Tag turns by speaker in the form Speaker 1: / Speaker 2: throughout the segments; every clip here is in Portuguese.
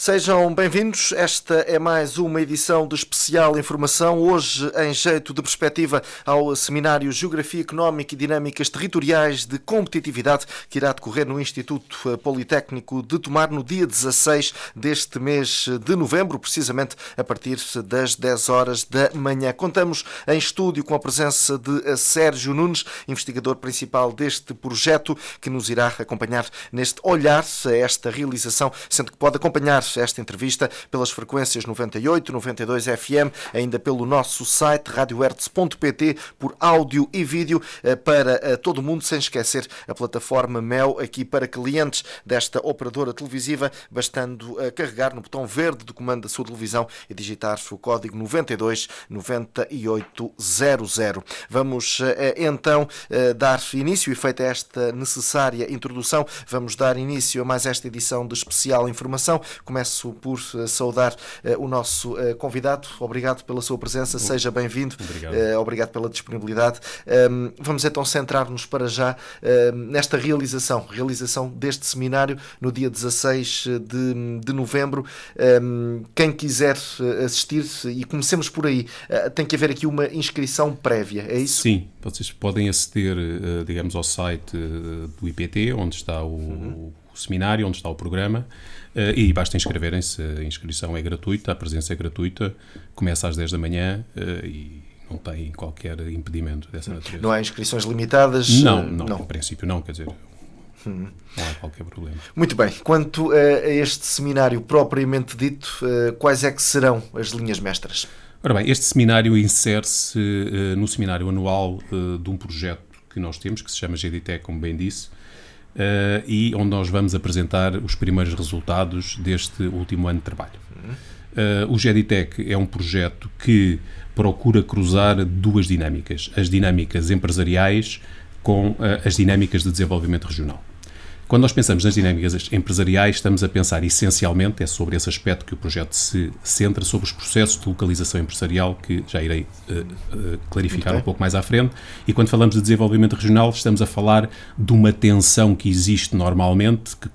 Speaker 1: Sejam bem-vindos, esta é mais uma edição de Especial Informação, hoje em jeito de perspectiva ao Seminário Geografia Económica e Dinâmicas Territoriais de Competitividade, que irá decorrer no Instituto Politécnico de Tomar no dia 16 deste mês de novembro, precisamente a partir das 10 horas da manhã. Contamos em estúdio com a presença de Sérgio Nunes, investigador principal deste projeto, que nos irá acompanhar neste olhar a esta realização, sendo que pode acompanhar esta entrevista pelas frequências 98, 92 FM, ainda pelo nosso site radiohertz.pt, por áudio e vídeo para todo o mundo, sem esquecer a plataforma Mel, aqui para clientes desta operadora televisiva, bastando carregar no botão verde do comando da sua televisão e digitar o código 929800. Vamos então dar início, e feita esta necessária introdução, vamos dar início a mais esta edição de Especial Informação. Começo por saudar o nosso convidado. Obrigado pela sua presença, seja bem-vindo. Obrigado pela disponibilidade. Vamos então centrar-nos para já nesta realização deste seminário no dia 16 de novembro. Quem quiser assistir, e comecemos por aí, tem que haver aqui uma inscrição prévia, é isso?
Speaker 2: Sim, vocês podem aceder, digamos, ao site do IPT, onde está o seminário, onde está o programa, e basta inscreverem-se. A inscrição é gratuita, a presença é gratuita, começa às 10 da manhã e não tem qualquer impedimento dessa natureza.
Speaker 1: Não há inscrições limitadas?
Speaker 2: Não, em princípio não, quer dizer, não há qualquer problema.
Speaker 1: Muito bem. Quanto a este seminário propriamente dito, quais é que serão as linhas mestras?
Speaker 2: Ora bem, este seminário insere-se no seminário anual de um projeto que nós temos, que se chama GDTEC, como bem disse, e onde nós vamos apresentar os primeiros resultados deste último ano de trabalho. O GDTEC é um projeto que procura cruzar duas dinâmicas, as dinâmicas empresariais com as dinâmicas de desenvolvimento regional. Quando nós pensamos nas dinâmicas empresariais, estamos a pensar essencialmente, é sobre esse aspecto que o projeto se centra, sobre os processos de localização empresarial, que já irei clarificar um pouco mais à frente. E quando falamos de desenvolvimento regional, estamos a falar de uma tensão que existe normalmente, que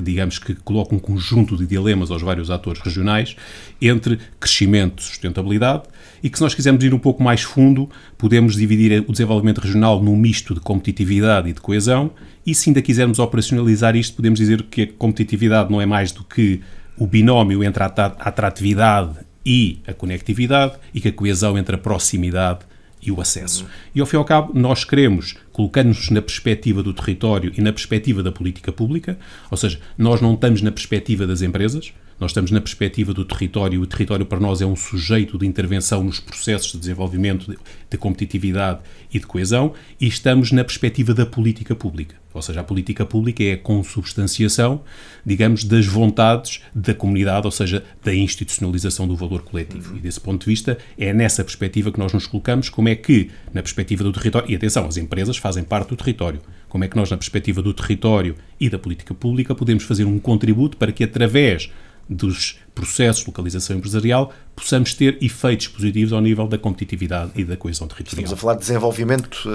Speaker 2: digamos que coloca um conjunto de dilemas aos vários atores regionais entre crescimento e sustentabilidade, e que, se nós quisermos ir um pouco mais fundo, podemos dividir o desenvolvimento regional num misto de competitividade e de coesão, e se ainda quisermos operacionalizar isto, podemos dizer que a competitividade não é mais do que o binómio entre a atratividade e a conectividade, e que a coesão entre a proximidade e o acesso. E, ao fim e ao cabo, nós queremos, colocando-nos na perspectiva do território e na perspectiva da política pública, ou seja, nós não estamos na perspectiva das empresas, nós estamos na perspectiva do território. O território para nós é um sujeito de intervenção nos processos de desenvolvimento, de competitividade e de coesão, e estamos na perspectiva da política pública. Ou seja, a política pública é a consubstanciação, digamos, das vontades da comunidade, ou seja, da institucionalização do valor coletivo. E desse ponto de vista, é nessa perspectiva que nós nos colocamos, como é que, na perspectiva do território, e atenção, as empresas fazem parte do território, como é que nós, na perspectiva do território e da política pública, podemos fazer um contributo para que, através dos processos de localização empresarial, possamos ter efeitos positivos ao nível da competitividade e da coesão territorial.
Speaker 1: Estamos a falar de desenvolvimento,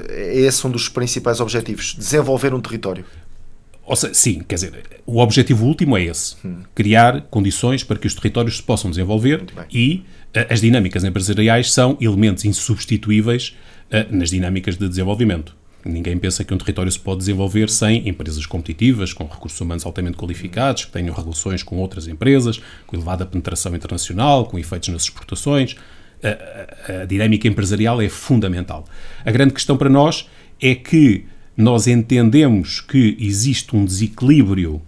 Speaker 1: é esse um dos principais objetivos, desenvolver um território.
Speaker 2: Ou seja, sim, quer dizer, o objetivo último é esse, criar condições para que os territórios se possam desenvolver, e as dinâmicas empresariais são elementos insubstituíveis nas dinâmicas de desenvolvimento. Ninguém pensa que um território se pode desenvolver sem empresas competitivas, com recursos humanos altamente qualificados, que tenham relações com outras empresas, com elevada penetração internacional, com efeitos nas exportações. A dinâmica empresarial é fundamental. A grande questão para nós é que nós entendemos que existe um desequilíbrio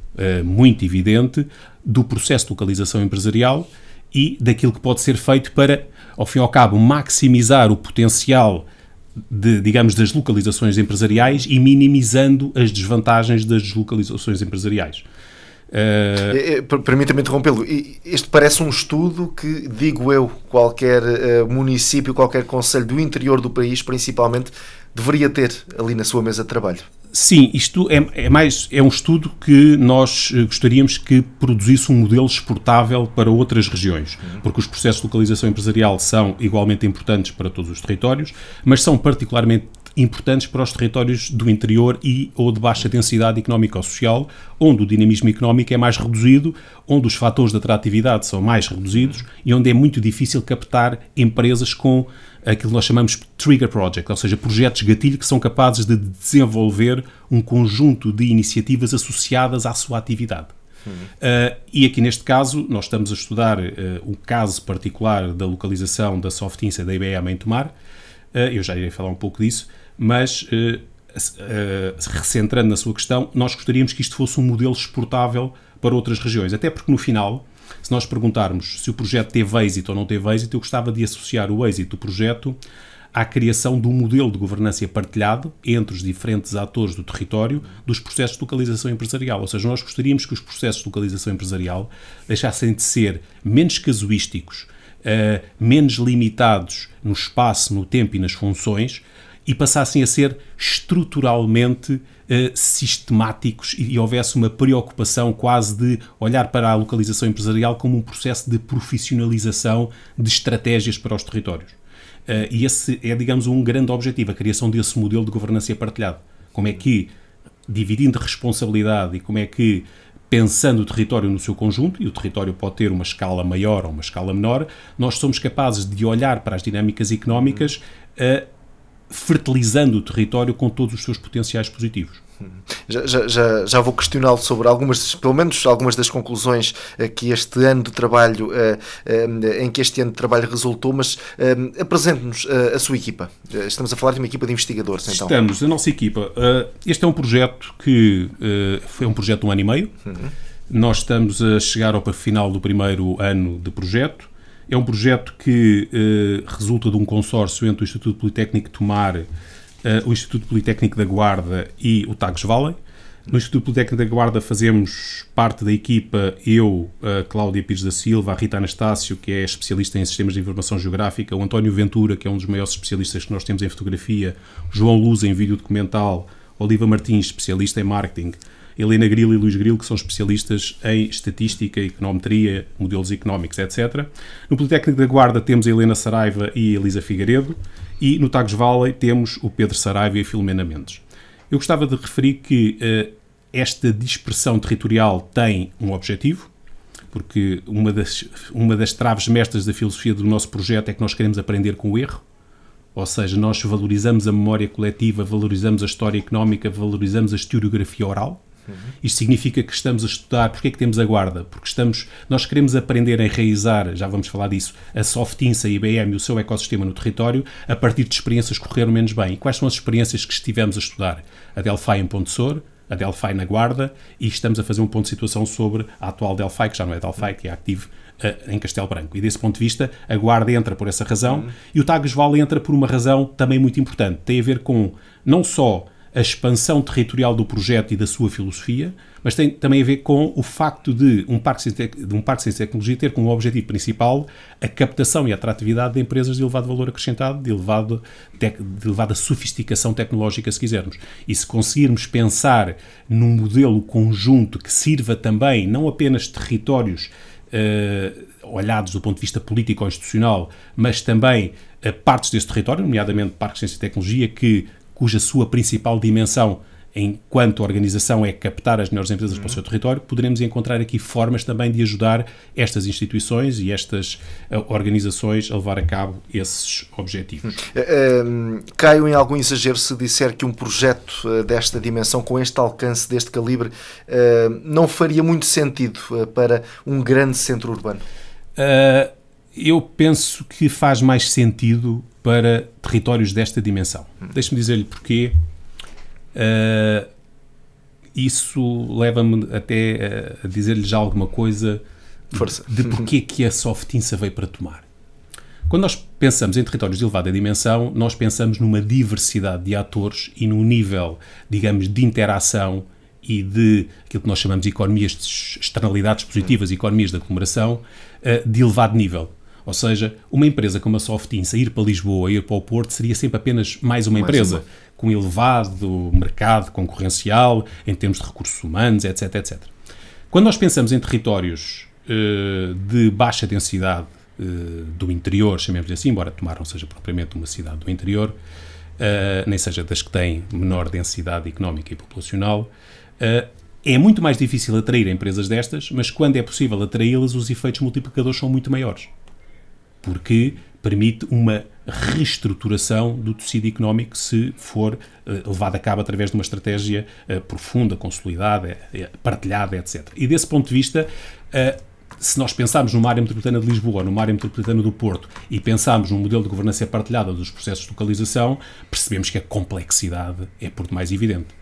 Speaker 2: muito evidente do processo de localização empresarial e daquilo que pode ser feito para, ao fim e ao cabo, maximizar o potencial digamos, das localizações empresariais e minimizando as desvantagens das deslocalizações empresariais.
Speaker 1: Permita-me interrompê-lo. Este parece um estudo que, digo eu, qualquer município, qualquer concelho do interior do país, principalmente, deveria ter ali na sua mesa de trabalho.
Speaker 2: Sim, isto é um estudo que nós gostaríamos que produzisse um modelo exportável para outras regiões, porque os processos de localização empresarial são igualmente importantes para todos os territórios, mas são particularmente importantes para os territórios do interior e ou de baixa densidade económica ou social, onde o dinamismo económico é mais reduzido, onde os fatores de atratividade são mais reduzidos e onde é muito difícil captar empresas com aquilo que nós chamamos de trigger project, ou seja, projetos gatilho que são capazes de desenvolver um conjunto de iniciativas associadas à sua atividade. E aqui neste caso nós estamos a estudar o caso particular da localização da Softinsa da IBM em Tomar. Eu já irei falar um pouco disso, mas recentrando na sua questão, nós gostaríamos que isto fosse um modelo exportável para outras regiões, até porque no final, se nós perguntarmos se o projeto teve êxito ou não teve êxito, eu gostava de associar o êxito do projeto à criação de um modelo de governança partilhado entre os diferentes atores do território dos processos de localização empresarial. Ou seja, nós gostaríamos que os processos de localização empresarial deixassem de ser menos casuísticos, menos limitados no espaço, no tempo e nas funções e passassem a ser estruturalmente sistemáticos e houvesse uma preocupação quase de olhar para a localização empresarial como um processo de profissionalização de estratégias para os territórios. E esse é, digamos, um grande objetivo, a criação desse modelo de governança partilhado. Como é que, dividindo a responsabilidade e como é que, pensando o território no seu conjunto, e o território pode ter uma escala maior ou uma escala menor, nós somos capazes de olhar para as dinâmicas económicas fertilizando o território com todos os seus potenciais positivos.
Speaker 1: Já vou questioná-lo sobre pelo menos algumas das conclusões que este ano de trabalho, em que este ano de trabalho resultou, mas apresente-nos a sua equipa. Estamos a falar de uma equipa de investigadores, então.
Speaker 2: Estamos, a nossa equipa. Este é um projeto que foi um projeto de 1 ano e meio. Nós estamos a chegar ao final do primeiro ano de projeto. É um projeto que resulta de um consórcio entre o Instituto Politécnico de Tomar, o Instituto Politécnico da Guarda e o Tagus Valley. No Instituto Politécnico da Guarda fazemos parte da equipa eu, a Cláudia Pires da Silva, a Rita Anastácio, que é especialista em sistemas de informação geográfica, o António Ventura, que é um dos maiores especialistas que nós temos em fotografia, João Luz em vídeo documental, Oliva Martins, especialista em marketing, Helena Grilo e Luís Grilo, que são especialistas em estatística, econometria, modelos económicos, etc. No Politécnico da Guarda temos a Helena Saraiva e a Elisa Figueiredo, e no Tagus Valley temos o Pedro Saraiva e a Filomena Mendes. Eu gostava de referir que esta dispersão territorial tem um objetivo, porque uma das traves mestras da filosofia do nosso projeto é que nós queremos aprender com o erro, ou seja, nós valorizamos a memória coletiva, valorizamos a história económica, valorizamos a historiografia oral. Isto significa que estamos a estudar. Porque é que temos a Guarda? Porque nós queremos aprender a enraizar, já vamos falar disso, a Softinsa, a IBM e o seu ecossistema no território a partir de experiências que correram menos bem. E quais são as experiências que estivemos a estudar? A Delphi em Ponte Sor, a Delphi na Guarda, e estamos a fazer um ponto de situação sobre a atual Delphi, que já não é Delphi, que é Active em Castelo Branco. E desse ponto de vista, a Guarda entra por essa razão e o Tagus Valley entra por uma razão também muito importante. Tem a ver com não só a expansão territorial do projeto e da sua filosofia, mas tem também a ver com o facto de um parque de tecnologia ter como objetivo principal a captação e a atratividade de empresas de elevado valor acrescentado, de elevada sofisticação tecnológica, se quisermos. E se conseguirmos pensar num modelo conjunto que sirva também, não apenas territórios olhados do ponto de vista político ou institucional, mas também partes desse território, nomeadamente parques de ciência e tecnologia, cuja sua principal dimensão enquanto organização é captar as melhores empresas para o seu território, poderemos encontrar aqui formas também de ajudar estas instituições e estas organizações a levar a cabo esses objetivos.
Speaker 1: Caio em algum exagero se disser que um projeto desta dimensão, com este alcance, deste calibre, não faria muito sentido para um grande centro urbano?
Speaker 2: Eu penso que faz mais sentido para territórios desta dimensão. Deixe-me dizer-lhe porquê. Isso leva-me até a dizer-lhe já alguma coisa de porquê que a Softinsa veio para Tomar. Quando nós pensamos em territórios de elevada dimensão, nós pensamos numa diversidade de atores e num nível, digamos, de interação e de aquilo que nós chamamos de economias de externalidades positivas, economias de aglomeração, de elevado nível. Ou seja, uma empresa como a Softinsa ir para Lisboa, ir para o Porto, seria sempre apenas mais uma empresa com elevado mercado concorrencial, em termos de recursos humanos, etc, etc. Quando nós pensamos em territórios de baixa densidade do interior, chamemos-lhe assim, embora Tomar não seja propriamente uma cidade do interior, nem seja das que têm menor densidade económica e populacional, é muito mais difícil atrair empresas destas, mas quando é possível atraí-las, os efeitos multiplicadores são muito maiores. Porque permite uma reestruturação do tecido económico se for levado a cabo através de uma estratégia profunda, consolidada, partilhada, etc. E desse ponto de vista, se nós pensarmos numa área metropolitana de Lisboa, numa área metropolitana do Porto, e pensarmos num modelo de governança partilhada dos processos de localização, percebemos que a complexidade é por demais evidente.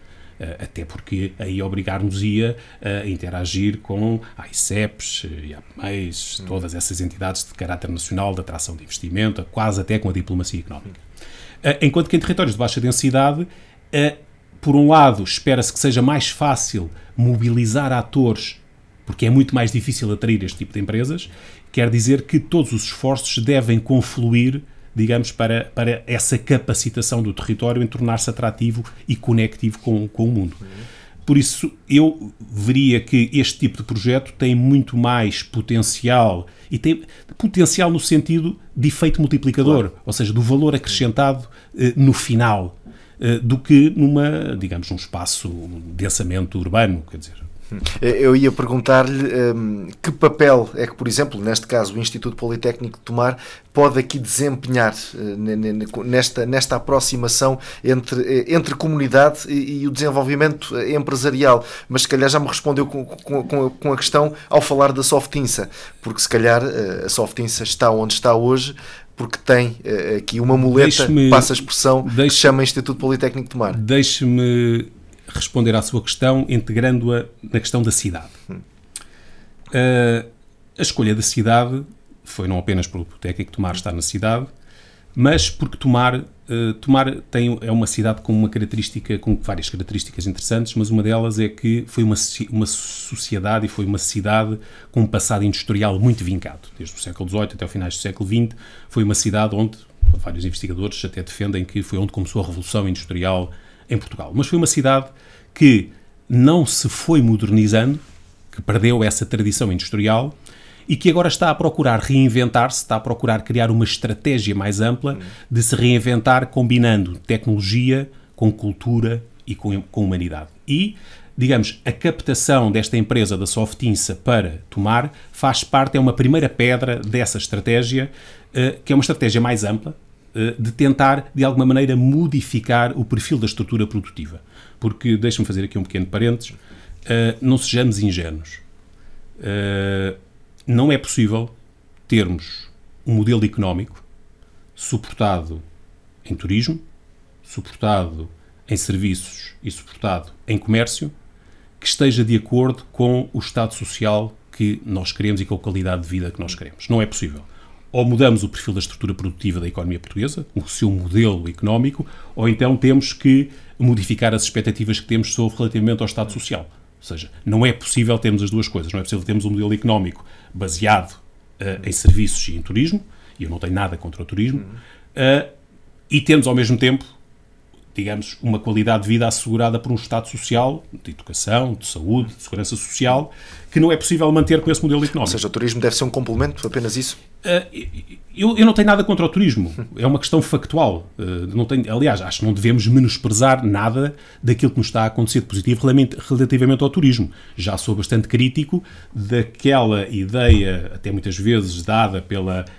Speaker 2: Até porque aí obrigar-nos-ia a interagir com a ICEPs, IAPMEIs, todas essas entidades de caráter nacional, de atração de investimento, quase até com a diplomacia económica. Enquanto que em territórios de baixa densidade, por um lado, espera-se que seja mais fácil mobilizar atores, porque é muito mais difícil atrair este tipo de empresas, quer dizer que todos os esforços devem confluir, digamos, para essa capacitação do território em tornar-se atrativo e conectivo com o mundo. Por isso, eu veria que este tipo de projeto tem muito mais potencial, e tem potencial no sentido de efeito multiplicador, ou seja, do valor acrescentado no final, do que num espaço densamente urbano, quer dizer.
Speaker 1: Eu ia perguntar-lhe que papel é que, por exemplo, neste caso, o Instituto Politécnico de Tomar pode aqui desempenhar nesta aproximação entre comunidade e o desenvolvimento empresarial. Mas se calhar já me respondeu com a questão ao falar da Softinsa, porque se calhar a Softinsa está onde está hoje porque tem aqui uma muleta, passa a expressão, que se chama Instituto Politécnico de Tomar.
Speaker 2: Deixe-me responder à sua questão, integrando-a na questão da cidade. A escolha da cidade foi não apenas pelo Politécnico Tomar estar na cidade, mas porque Tomar é uma cidade com várias características interessantes, mas uma delas é que foi uma sociedade e foi uma cidade com um passado industrial muito vincado. Desde o século XVIII até o finais do século XX, foi uma cidade onde, vários investigadores até defendem que foi onde começou a Revolução Industrial em Portugal. Mas foi uma cidade que não se foi modernizando, que perdeu essa tradição industrial e que agora está a procurar reinventar-se, está a procurar criar uma estratégia mais ampla de se reinventar combinando tecnologia com cultura e com humanidade. E, digamos, a captação desta empresa da Softinsa para Tomar faz parte, é uma primeira pedra dessa estratégia, que é uma estratégia mais ampla, de tentar, de alguma maneira, modificar o perfil da estrutura produtiva. Porque, deixe-me fazer aqui um pequeno parênteses, não sejamos ingênuos. Não é possível termos um modelo económico suportado em turismo, suportado em serviços e suportado em comércio, que esteja de acordo com o estado social que nós queremos e com a qualidade de vida que nós queremos. Não é possível. Ou mudamos o perfil da estrutura produtiva da economia portuguesa, o seu modelo económico, ou então temos que modificar as expectativas que temos relativamente ao Estado Social. Ou seja, não é possível termos as duas coisas. Não é possível termos um modelo económico baseado em serviços e em turismo, e eu não tenho nada contra o turismo, e termos ao mesmo tempo, digamos, uma qualidade de vida assegurada por um Estado Social, de educação, de saúde, de segurança social, que não é possível manter com esse modelo económico.
Speaker 1: Ou seja, o turismo deve ser um complemento, apenas isso?
Speaker 2: Eu não tenho nada contra o turismo, é uma questão factual. Aliás, acho que não devemos menosprezar nada daquilo que nos está a acontecer de positivo relativamente ao turismo. Já sou bastante crítico daquela ideia, até muitas vezes dada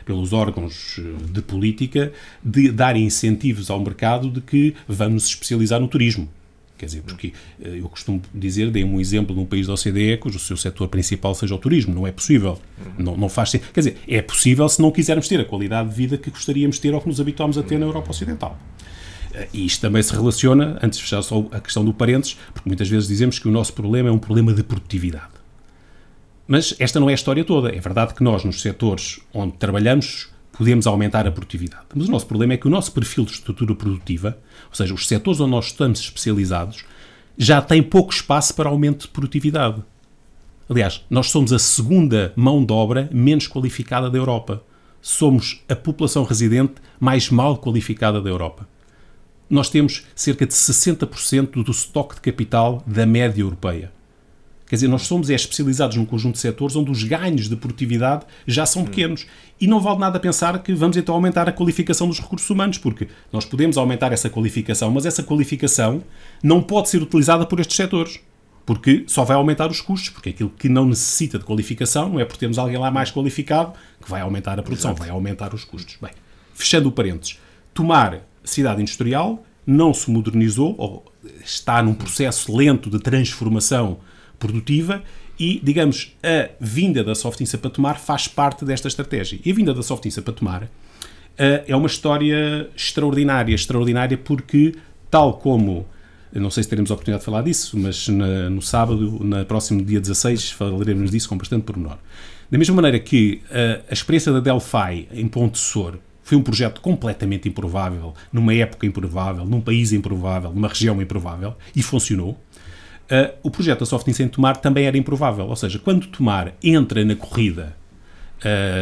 Speaker 2: pelos órgãos de política, de dar incentivos ao mercado de que vamos especializar no turismo. Quer dizer, porque eu costumo dizer, dei-me um exemplo de um país da OCDE cujo seu setor principal seja o turismo. Não é possível. Não faz sentido. Quer dizer, é possível se não quisermos ter a qualidade de vida que gostaríamos de ter ou que nos habituámos a ter na Europa Ocidental. E isto também se relaciona, antes de fechar só a questão do parênteses, porque muitas vezes dizemos que o nosso problema é um problema de produtividade. Mas esta não é a história toda. É verdade que nós, nos setores onde trabalhamos, podemos aumentar a produtividade. Mas o nosso problema é que o nosso perfil de estrutura produtiva, ou seja, os setores onde nós estamos especializados, já têm pouco espaço para aumento de produtividade. Aliás, nós somos a segunda mão de obra menos qualificada da Europa. Somos a população residente mais mal qualificada da Europa. Nós temos cerca de 60% do estoque de capital da média europeia. Quer dizer, nós somos especializados num conjunto de setores onde os ganhos de produtividade já são pequenos. E não vale nada pensar que vamos então aumentar a qualificação dos recursos humanos, porque nós podemos aumentar essa qualificação, mas essa qualificação não pode ser utilizada por estes setores, porque só vai aumentar os custos, porque aquilo que não necessita de qualificação não é por termos alguém lá mais qualificado que vai aumentar a produção, vai aumentar os custos. Bem, fechando o parênteses, Tomar cidade industrial não se modernizou, ou está num processo lento de transformação produtiva e, digamos, a vinda da Softinsa para Tomar faz parte desta estratégia. E a vinda da Softinsa para Tomar é uma história extraordinária porque, tal como, não sei se teremos a oportunidade de falar disso, mas no sábado, no próximo dia 16, falaremos disso com bastante pormenor. Da mesma maneira que a experiência da Delphi em Ponte Sor foi um projeto completamente improvável, numa época improvável, num país improvável, numa região improvável, e funcionou. O projeto da Softinsa em Tomar também era improvável, ou seja, quando Tomar entra na corrida,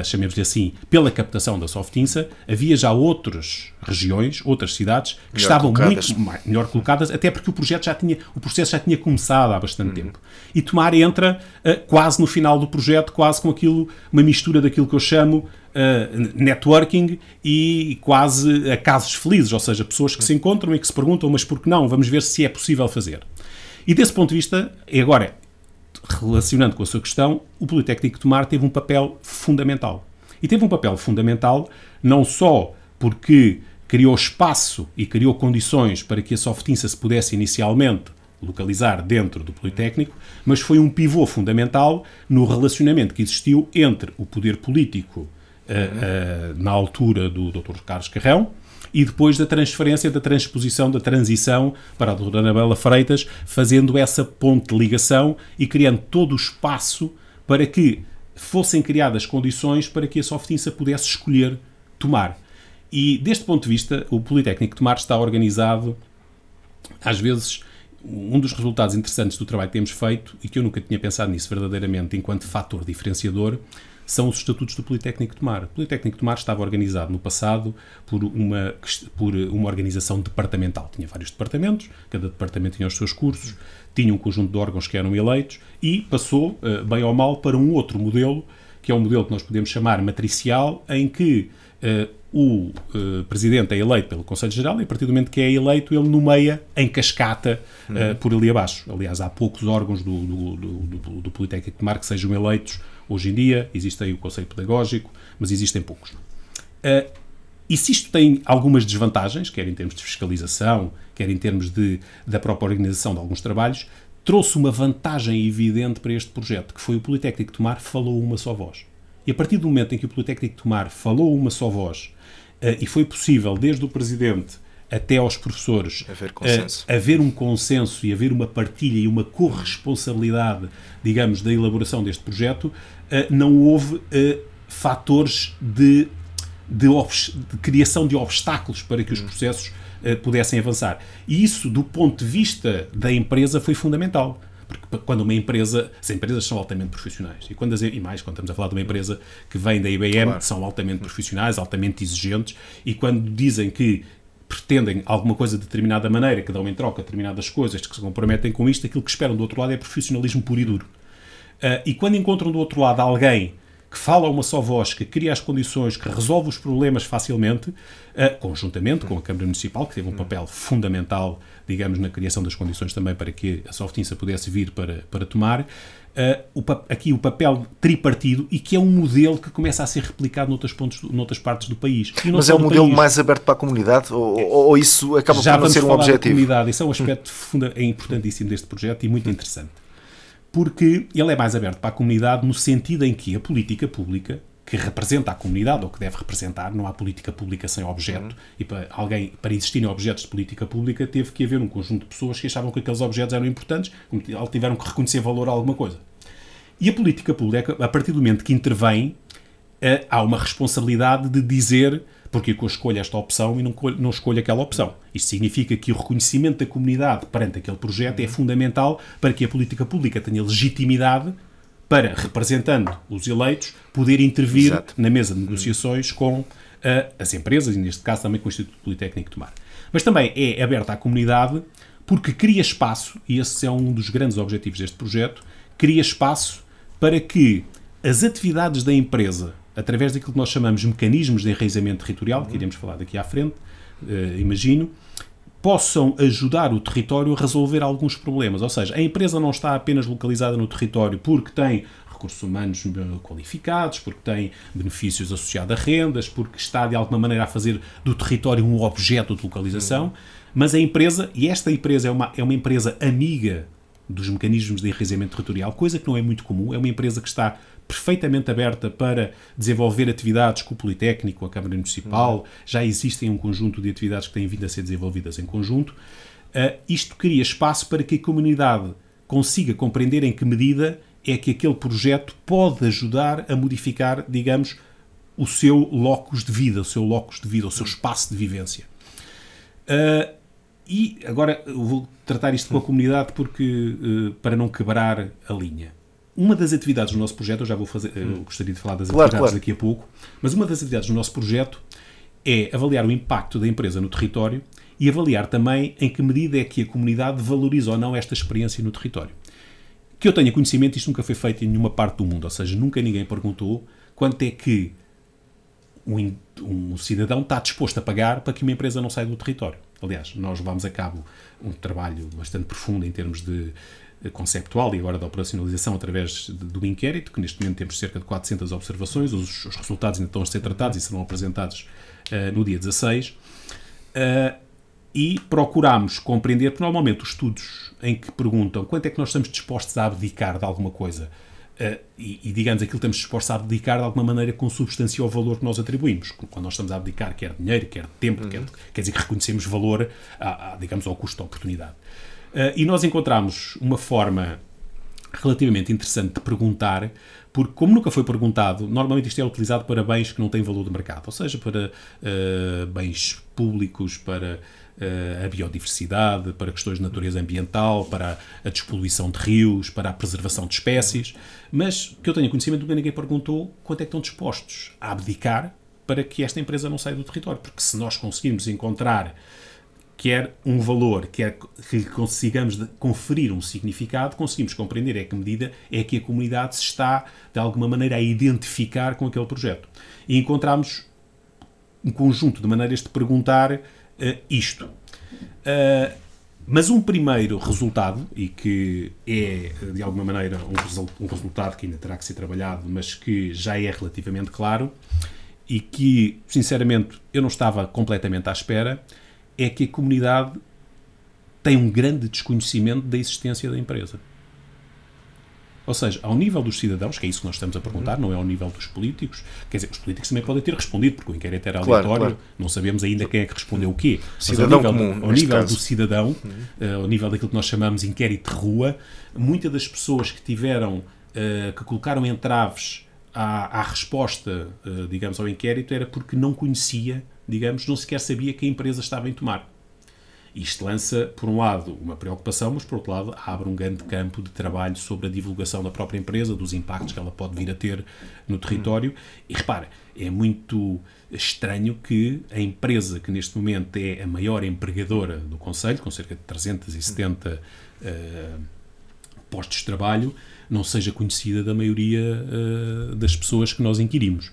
Speaker 2: chamemos-lhe assim, pela captação da Softinsa, havia já outras regiões, outras cidades que estavam muito melhor colocadas, até porque o processo já tinha começado há bastante tempo. E Tomar entra quase no final do projeto, quase com uma mistura daquilo que eu chamo networking e quase a casos felizes, ou seja, pessoas que se encontram e que se perguntam, mas por que não? Vamos ver se é possível fazer. E desse ponto de vista, e agora, relacionando com a sua questão, o Politécnico de Tomar teve um papel fundamental. E teve um papel fundamental não só porque criou espaço e criou condições para que a Softinsa se pudesse inicialmente localizar dentro do Politécnico, mas foi um pivô fundamental no relacionamento que existiu entre o poder político na altura do Dr. Carlos Carrão, e depois da transferência, da transposição, da transição para a doutora Anabela Freitas, fazendo essa ponte de ligação e criando todo o espaço para que fossem criadas condições para que a Softinsa pudesse escolher Tomar. E, deste ponto de vista, o Politécnico de Tomar está organizado, às vezes, um dos resultados interessantes do trabalho que temos feito, e que eu nunca tinha pensado nisso verdadeiramente enquanto fator diferenciador, são os estatutos do Politécnico de Tomar. O Politécnico de Tomar estava organizado no passado por uma organização departamental. Tinha vários departamentos, cada departamento tinha os seus cursos, tinha um conjunto de órgãos que eram eleitos e passou, bem ou mal, para um outro modelo, que é um modelo que nós podemos chamar matricial, em que o presidente é eleito pelo Conselho Geral e, a partir do momento que é eleito, ele nomeia em cascata por ali abaixo. Aliás, há poucos órgãos do Politécnico de Tomar que sejam eleitos hoje em dia. Existe aí o Conselho Pedagógico, mas existem poucos. E se isto tem algumas desvantagens, quer em termos de fiscalização, quer em termos da própria organização de alguns trabalhos, trouxe uma vantagem evidente para este projeto, que foi o Politécnico de Tomar falou uma só voz. E a partir do momento em que o Politécnico de Tomar falou uma só voz, e foi possível, desde o Presidente até aos professores, haver um consenso e haver uma partilha e uma corresponsabilidade, digamos, da elaboração deste projeto, não houve fatores de criação de obstáculos para que os processos pudessem avançar. E isso, do ponto de vista da empresa, foi fundamental. Porque quando uma empresa, as empresas são altamente profissionais, e mais quando estamos a falar de uma empresa que vem da IBM, claro, são altamente profissionais, altamente exigentes, e quando dizem que pretendem alguma coisa de determinada maneira, que dão em troca determinadas coisas, que se comprometem com isto, aquilo que esperam do outro lado é profissionalismo puro e duro. E quando encontram do outro lado alguém que fala uma só voz, que cria as condições, que resolve os problemas facilmente, conjuntamente com a Câmara Municipal, que teve um papel fundamental, digamos, na criação das condições também para que a Softinsa pudesse vir para Tomar, aqui o papel tripartido, e que é um modelo que começa a ser replicado noutras partes do país.
Speaker 1: Mas é um modelo mais aberto para a comunidade? Ou isso acaba por não ser um objetivo?
Speaker 2: Comunidade. Isso é um aspecto importantíssimo deste projeto e muito interessante. Porque ele é mais aberto para a comunidade no sentido em que a política pública, que representa a comunidade, ou que deve representar, não há política pública sem objeto, e para existirem objetos de política pública teve que haver um conjunto de pessoas que achavam que aqueles objetos eram importantes, como tiveram que reconhecer valor a alguma coisa. E a política pública, a partir do momento que intervém, há uma responsabilidade de dizer porque eu escolho esta opção e não escolho aquela opção. Isto significa que o reconhecimento da comunidade perante aquele projeto é fundamental para que a política pública tenha legitimidade para, representando os eleitos, poder intervir na mesa de negociações com as empresas, e neste caso também com o Instituto Politécnico de Tomar. Mas também é aberta à comunidade porque cria espaço, e esse é um dos grandes objetivos deste projeto, cria espaço para que as atividades da empresa, através daquilo que nós chamamos de mecanismos de enraizamento territorial, que iremos falar daqui à frente, imagino, possam ajudar o território a resolver alguns problemas. Ou seja, a empresa não está apenas localizada no território porque tem recursos humanos qualificados, porque tem benefícios associados a rendas, porque está de alguma maneira a fazer do território um objeto de localização, mas a empresa, e esta empresa é uma empresa amiga dos mecanismos de enraizamento territorial, coisa que não é muito comum, é uma empresa que está perfeitamente aberta para desenvolver atividades com o Politécnico, a Câmara Municipal, já existem um conjunto de atividades que têm vindo a ser desenvolvidas em conjunto. Isto cria espaço para que a comunidade consiga compreender em que medida é que aquele projeto pode ajudar a modificar, digamos, o seu locus de vida, o seu espaço de vivência. E agora eu vou tratar isto com a comunidade porque, para não quebrar a linha. Uma das atividades do nosso projeto, eu já vou fazer, eu gostaria de falar das atividades daqui a pouco, mas uma das atividades do nosso projeto é avaliar o impacto da empresa no território e avaliar também em que medida é que a comunidade valoriza ou não esta experiência no território. Que eu tenha conhecimento, isto nunca foi feito em nenhuma parte do mundo, ou seja, nunca ninguém perguntou quanto é que um cidadão está disposto a pagar para que uma empresa não saia do território. Aliás, nós levámos a cabo um trabalho bastante profundo em termos de conceptual e agora da operacionalização através do inquérito, que neste momento temos cerca de 400 observações, os resultados ainda estão a ser tratados e serão apresentados no dia 16, e procurámos compreender, porque normalmente os estudos em que perguntam quanto é que nós estamos dispostos a abdicar de alguma coisa, e digamos aquilo que estamos dispostos a abdicar de alguma maneira consubstancia ao valor que nós atribuímos. Quando nós estamos a abdicar quer dinheiro, quer tempo, quer dizer que reconhecemos valor digamos, ao custo da oportunidade. E nós encontramos uma forma relativamente interessante de perguntar, porque como nunca foi perguntado, normalmente isto é utilizado para bens que não têm valor de mercado, ou seja, para bens públicos, para a biodiversidade, para questões de natureza ambiental, para a despoluição de rios, para a preservação de espécies, mas que eu tenha conhecimento, nunca ninguém perguntou quanto é que estão dispostos a abdicar para que esta empresa não saia do território, porque se nós conseguirmos encontrar quer um valor, quer que consigamos conferir um significado, conseguimos compreender em que medida é que a comunidade se está, de alguma maneira, a identificar com aquele projeto. E encontramos um conjunto de maneiras de perguntar isto. Mas um primeiro resultado, e que é, de alguma maneira, um resultado que ainda terá que ser trabalhado, mas que já é relativamente claro, e que, sinceramente, eu não estava completamente à espera, é que a comunidade tem um grande desconhecimento da existência da empresa. Ou seja, ao nível dos cidadãos, que é isso que nós estamos a perguntar, não é ao nível dos políticos, quer dizer, os políticos também podem ter respondido, porque o inquérito era aleatório, não sabemos ainda quem é que respondeu o quê.
Speaker 1: Cidadão
Speaker 2: mas
Speaker 1: comum,
Speaker 2: ao nível do cidadão, ao nível daquilo que nós chamamos de inquérito de rua, muitas das pessoas que tiveram, que colocaram entraves à resposta, digamos, ao inquérito, era porque não conhecia, digamos, não sequer sabia que a empresa estava em tomar. Isto lança, por um lado, uma preocupação, mas, por outro lado, abre um grande campo de trabalho sobre a divulgação da própria empresa, dos impactos que ela pode vir a ter no território. E, repara, é muito estranho que a empresa que, neste momento, é a maior empregadora do concelho, com cerca de 370 postos de trabalho, não seja conhecida da maioria das pessoas que nós inquirimos.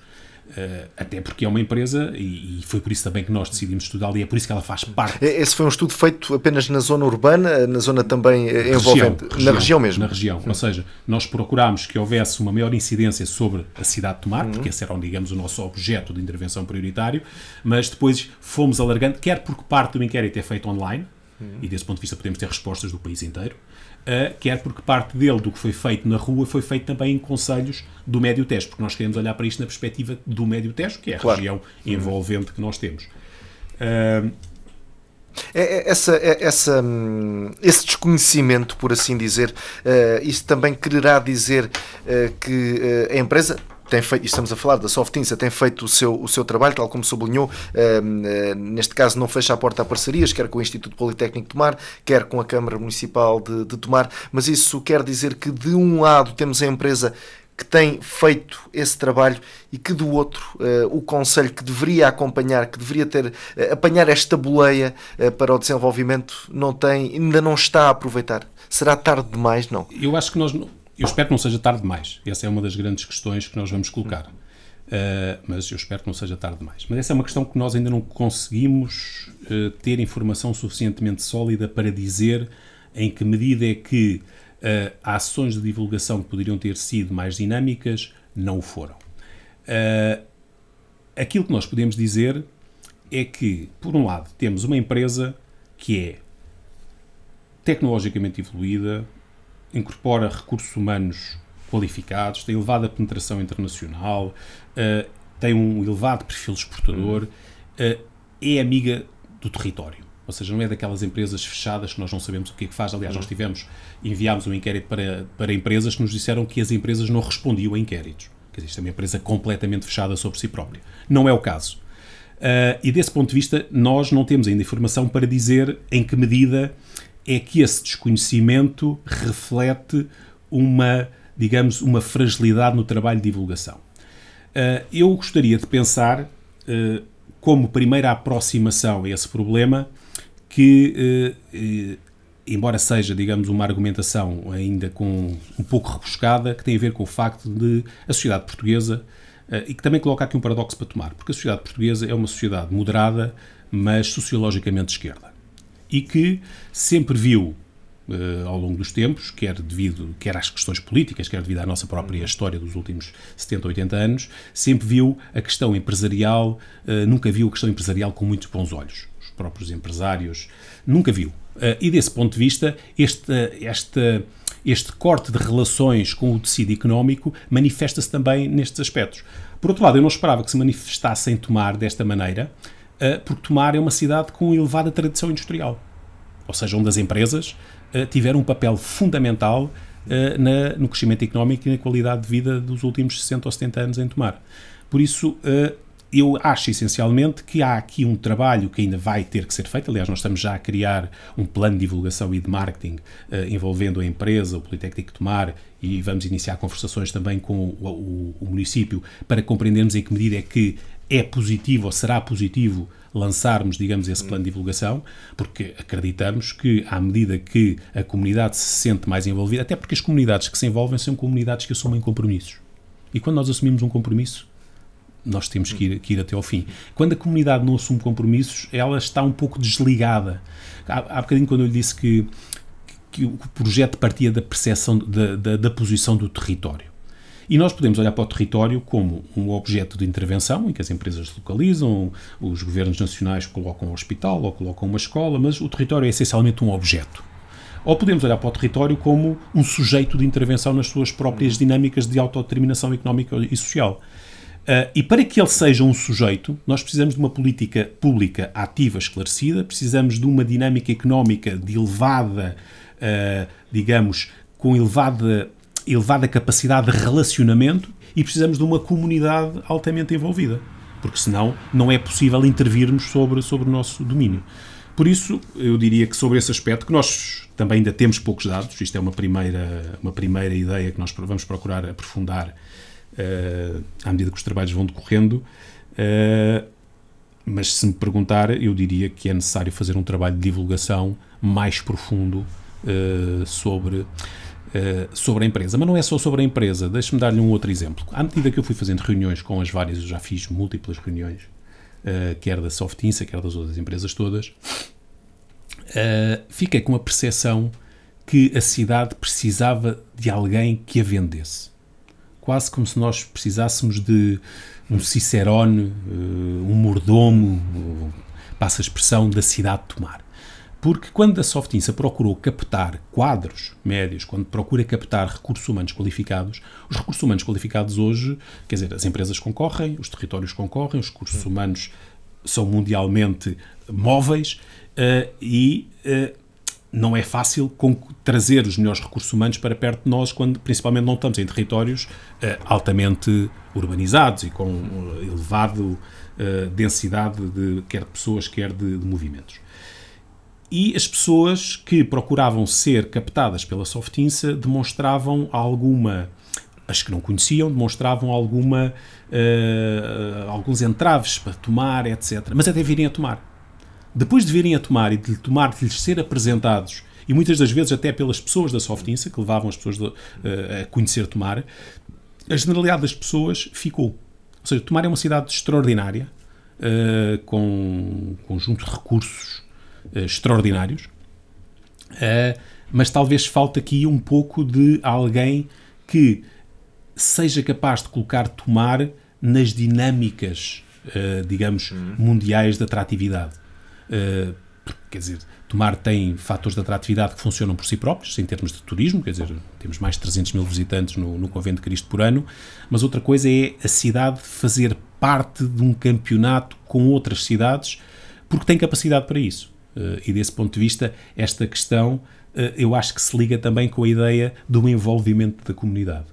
Speaker 2: Até porque é uma empresa, e foi por isso também que nós decidimos estudá-la, e é por isso que ela faz parte.
Speaker 1: Esse foi um estudo feito apenas na zona urbana, na zona também envolvente, na região mesmo?
Speaker 2: Na região, ou seja, nós procurámos que houvesse uma maior incidência sobre a cidade de Tomar, porque esse era, digamos, o nosso objeto de intervenção prioritário, mas depois fomos alargando, quer porque parte do inquérito é feito online, e desse ponto de vista podemos ter respostas do país inteiro, quer porque parte dele, do que foi feito na rua, foi feito também em concelhos do Médio Tejo, porque nós queremos olhar para isto na perspectiva do Médio Tejo, que é a região envolvente que nós temos.
Speaker 1: Esse desconhecimento, por assim dizer, isso também quererá dizer que a empresa tem feito, estamos a falar da Softinsa, tem feito o seu trabalho, tal como sublinhou, neste caso não fecha a porta a parcerias, quer com o Instituto Politécnico de Tomar, quer com a Câmara Municipal de Tomar, mas isso quer dizer que de um lado temos a empresa que tem feito esse trabalho e que do outro o Conselho que deveria acompanhar, que deveria apanhar esta boleia para o desenvolvimento, ainda não está a aproveitar. Será tarde demais, não?
Speaker 2: Eu acho que nós Eu espero que não seja tarde demais. Essa é uma das grandes questões que nós vamos colocar. Mas eu espero que não seja tarde demais. Mas essa é uma questão que nós ainda não conseguimos ter informação suficientemente sólida para dizer em que medida é que ações de divulgação que poderiam ter sido mais dinâmicas não o foram. Aquilo que nós podemos dizer é que, por um lado, temos uma empresa que é tecnologicamente evoluída, incorpora recursos humanos qualificados, tem elevada penetração internacional, tem um elevado perfil exportador, é amiga do território. Ou seja, não é daquelas empresas fechadas que nós não sabemos o que é que faz. Aliás, nós enviámos um inquérito para empresas que nos disseram que as empresas não respondiam a inquéritos. Quer dizer, isto é uma empresa completamente fechada sobre si própria. Não é o caso. E desse ponto de vista, nós não temos ainda informação para dizer em que medida é que esse desconhecimento reflete uma fragilidade no trabalho de divulgação. Eu gostaria de pensar, como primeira aproximação a esse problema, que, embora seja, digamos, uma argumentação ainda com um pouco rebuscada, que tem a ver com o facto de a sociedade portuguesa, e que também coloca aqui um paradoxo para tomar, porque a sociedade portuguesa é uma sociedade moderada, mas sociologicamente de esquerda, e que sempre viu, ao longo dos tempos, quer às questões políticas, quer devido à nossa própria história dos últimos 70, 80 anos, sempre viu a questão empresarial, nunca viu a questão empresarial com muitos bons olhos. Os próprios empresários nunca viu. E desse ponto de vista, este corte de relações com o tecido económico manifesta-se também nestes aspectos. Por outro lado, eu não esperava que se manifestasse em Tomar desta maneira, porque Tomar é uma cidade com elevada tradição industrial. Ou seja, onde as empresas tiveram um papel fundamental no crescimento económico e na qualidade de vida dos últimos 60 ou 70 anos em Tomar. Por isso, eu acho essencialmente que há aqui um trabalho que ainda vai ter que ser feito. Aliás, nós estamos já a criar um plano de divulgação e de marketing envolvendo a empresa, o Politécnico de Tomar, e vamos iniciar conversações também com o município para compreendermos em que medida é que é positivo ou será positivo lançarmos, digamos, esse plano de divulgação, porque acreditamos que, à medida que a comunidade se sente mais envolvida, até porque as comunidades que se envolvem são comunidades que assumem compromissos. E quando nós assumimos um compromisso, nós temos que ir até ao fim. Quando a comunidade não assume compromissos, ela está um pouco desligada. Há bocadinho, quando eu lhe disse que o projeto partia da percepção da posição do território. E nós podemos olhar para o território como um objeto de intervenção, em que as empresas se localizam, os governos nacionais colocam um hospital ou colocam uma escola, mas o território é essencialmente um objeto. Ou podemos olhar para o território como um sujeito de intervenção nas suas próprias dinâmicas de autodeterminação económica e social. E para que ele seja um sujeito, nós precisamos de uma política pública ativa, esclarecida, precisamos de uma dinâmica económica de elevada, digamos, com elevada capacidade de relacionamento, e precisamos de uma comunidade altamente envolvida, porque senão não é possível intervirmos sobre o nosso domínio. Por isso, eu diria que sobre esse aspecto, que nós também ainda temos poucos dados, isto é uma primeira ideia que nós vamos procurar aprofundar à medida que os trabalhos vão decorrendo, mas se me perguntar, eu diria que é necessário fazer um trabalho de divulgação mais profundo sobre a empresa. Mas não é só sobre a empresa. Deixe-me dar-lhe um outro exemplo. À medida que eu fui fazendo reuniões com as várias, eu já fiz múltiplas reuniões, quer da Softinsa, quer das outras empresas todas, fiquei com a percepção que a cidade precisava de alguém que a vendesse. Quase como se nós precisássemos de um cicerone, um mordomo, passa a expressão, da cidade de Tomar. Porque quando a Softinsa procurou captar quadros médios, quando procura captar recursos humanos qualificados, os recursos humanos qualificados hoje, quer dizer, as empresas concorrem, os territórios concorrem, os recursos humanos são mundialmente móveis e não é fácil trazer os melhores recursos humanos para perto de nós, quando principalmente não estamos em territórios altamente urbanizados e com elevada densidade quer de pessoas, quer de movimentos. E as pessoas que procuravam ser captadas pela Softinsa demonstravam as que não conheciam, demonstravam alguns entraves para tomar, etc. Mas até virem a tomar. Depois de virem a tomar e de lhes ser apresentados e muitas das vezes até pelas pessoas da Softinsa, que levavam as pessoas a conhecer Tomar, a generalidade das pessoas ficou. Ou seja, Tomar é uma cidade extraordinária, com um conjunto de recursos extraordinários, mas talvez falte aqui um pouco de alguém que seja capaz de colocar Tomar nas dinâmicas, digamos, mundiais de atratividade. Quer dizer, Tomar tem fatores de atratividade que funcionam por si próprios, em termos de turismo, quer dizer, temos mais de 300 mil visitantes no Convento de Cristo por ano, mas outra coisa é a cidade fazer parte de um campeonato com outras cidades, porque tem capacidade para isso. E desse ponto de vista, esta questão, eu acho que se liga também com a ideia do envolvimento da comunidade.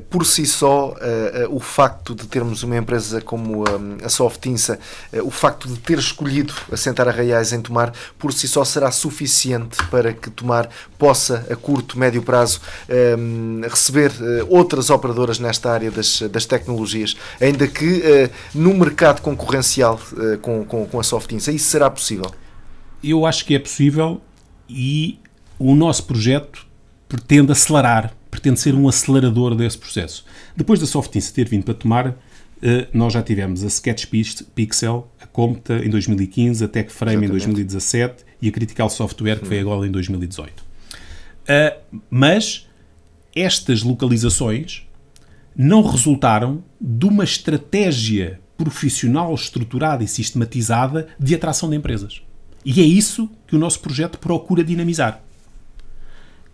Speaker 1: Por si só, o facto de termos uma empresa como a Softinsa, o facto de ter escolhido assentar arraiais em Tomar, por si só será suficiente para que Tomar possa, a curto, médio prazo, receber outras operadoras nesta área das tecnologias, ainda que no mercado concorrencial com a Softinsa. Isso será possível?
Speaker 2: Eu acho que é possível e o nosso projeto pretende ser um acelerador desse processo. Depois da Softinsa ter vindo para Tomar, nós já tivemos a Sketch Pixel, a Compta em 2015, a TechFrame em 2017 e a Critical Software que veio agora em 2018. Mas estas localizações não resultaram de uma estratégia profissional estruturada e sistematizada de atração de empresas. E é isso que o nosso projeto procura dinamizar.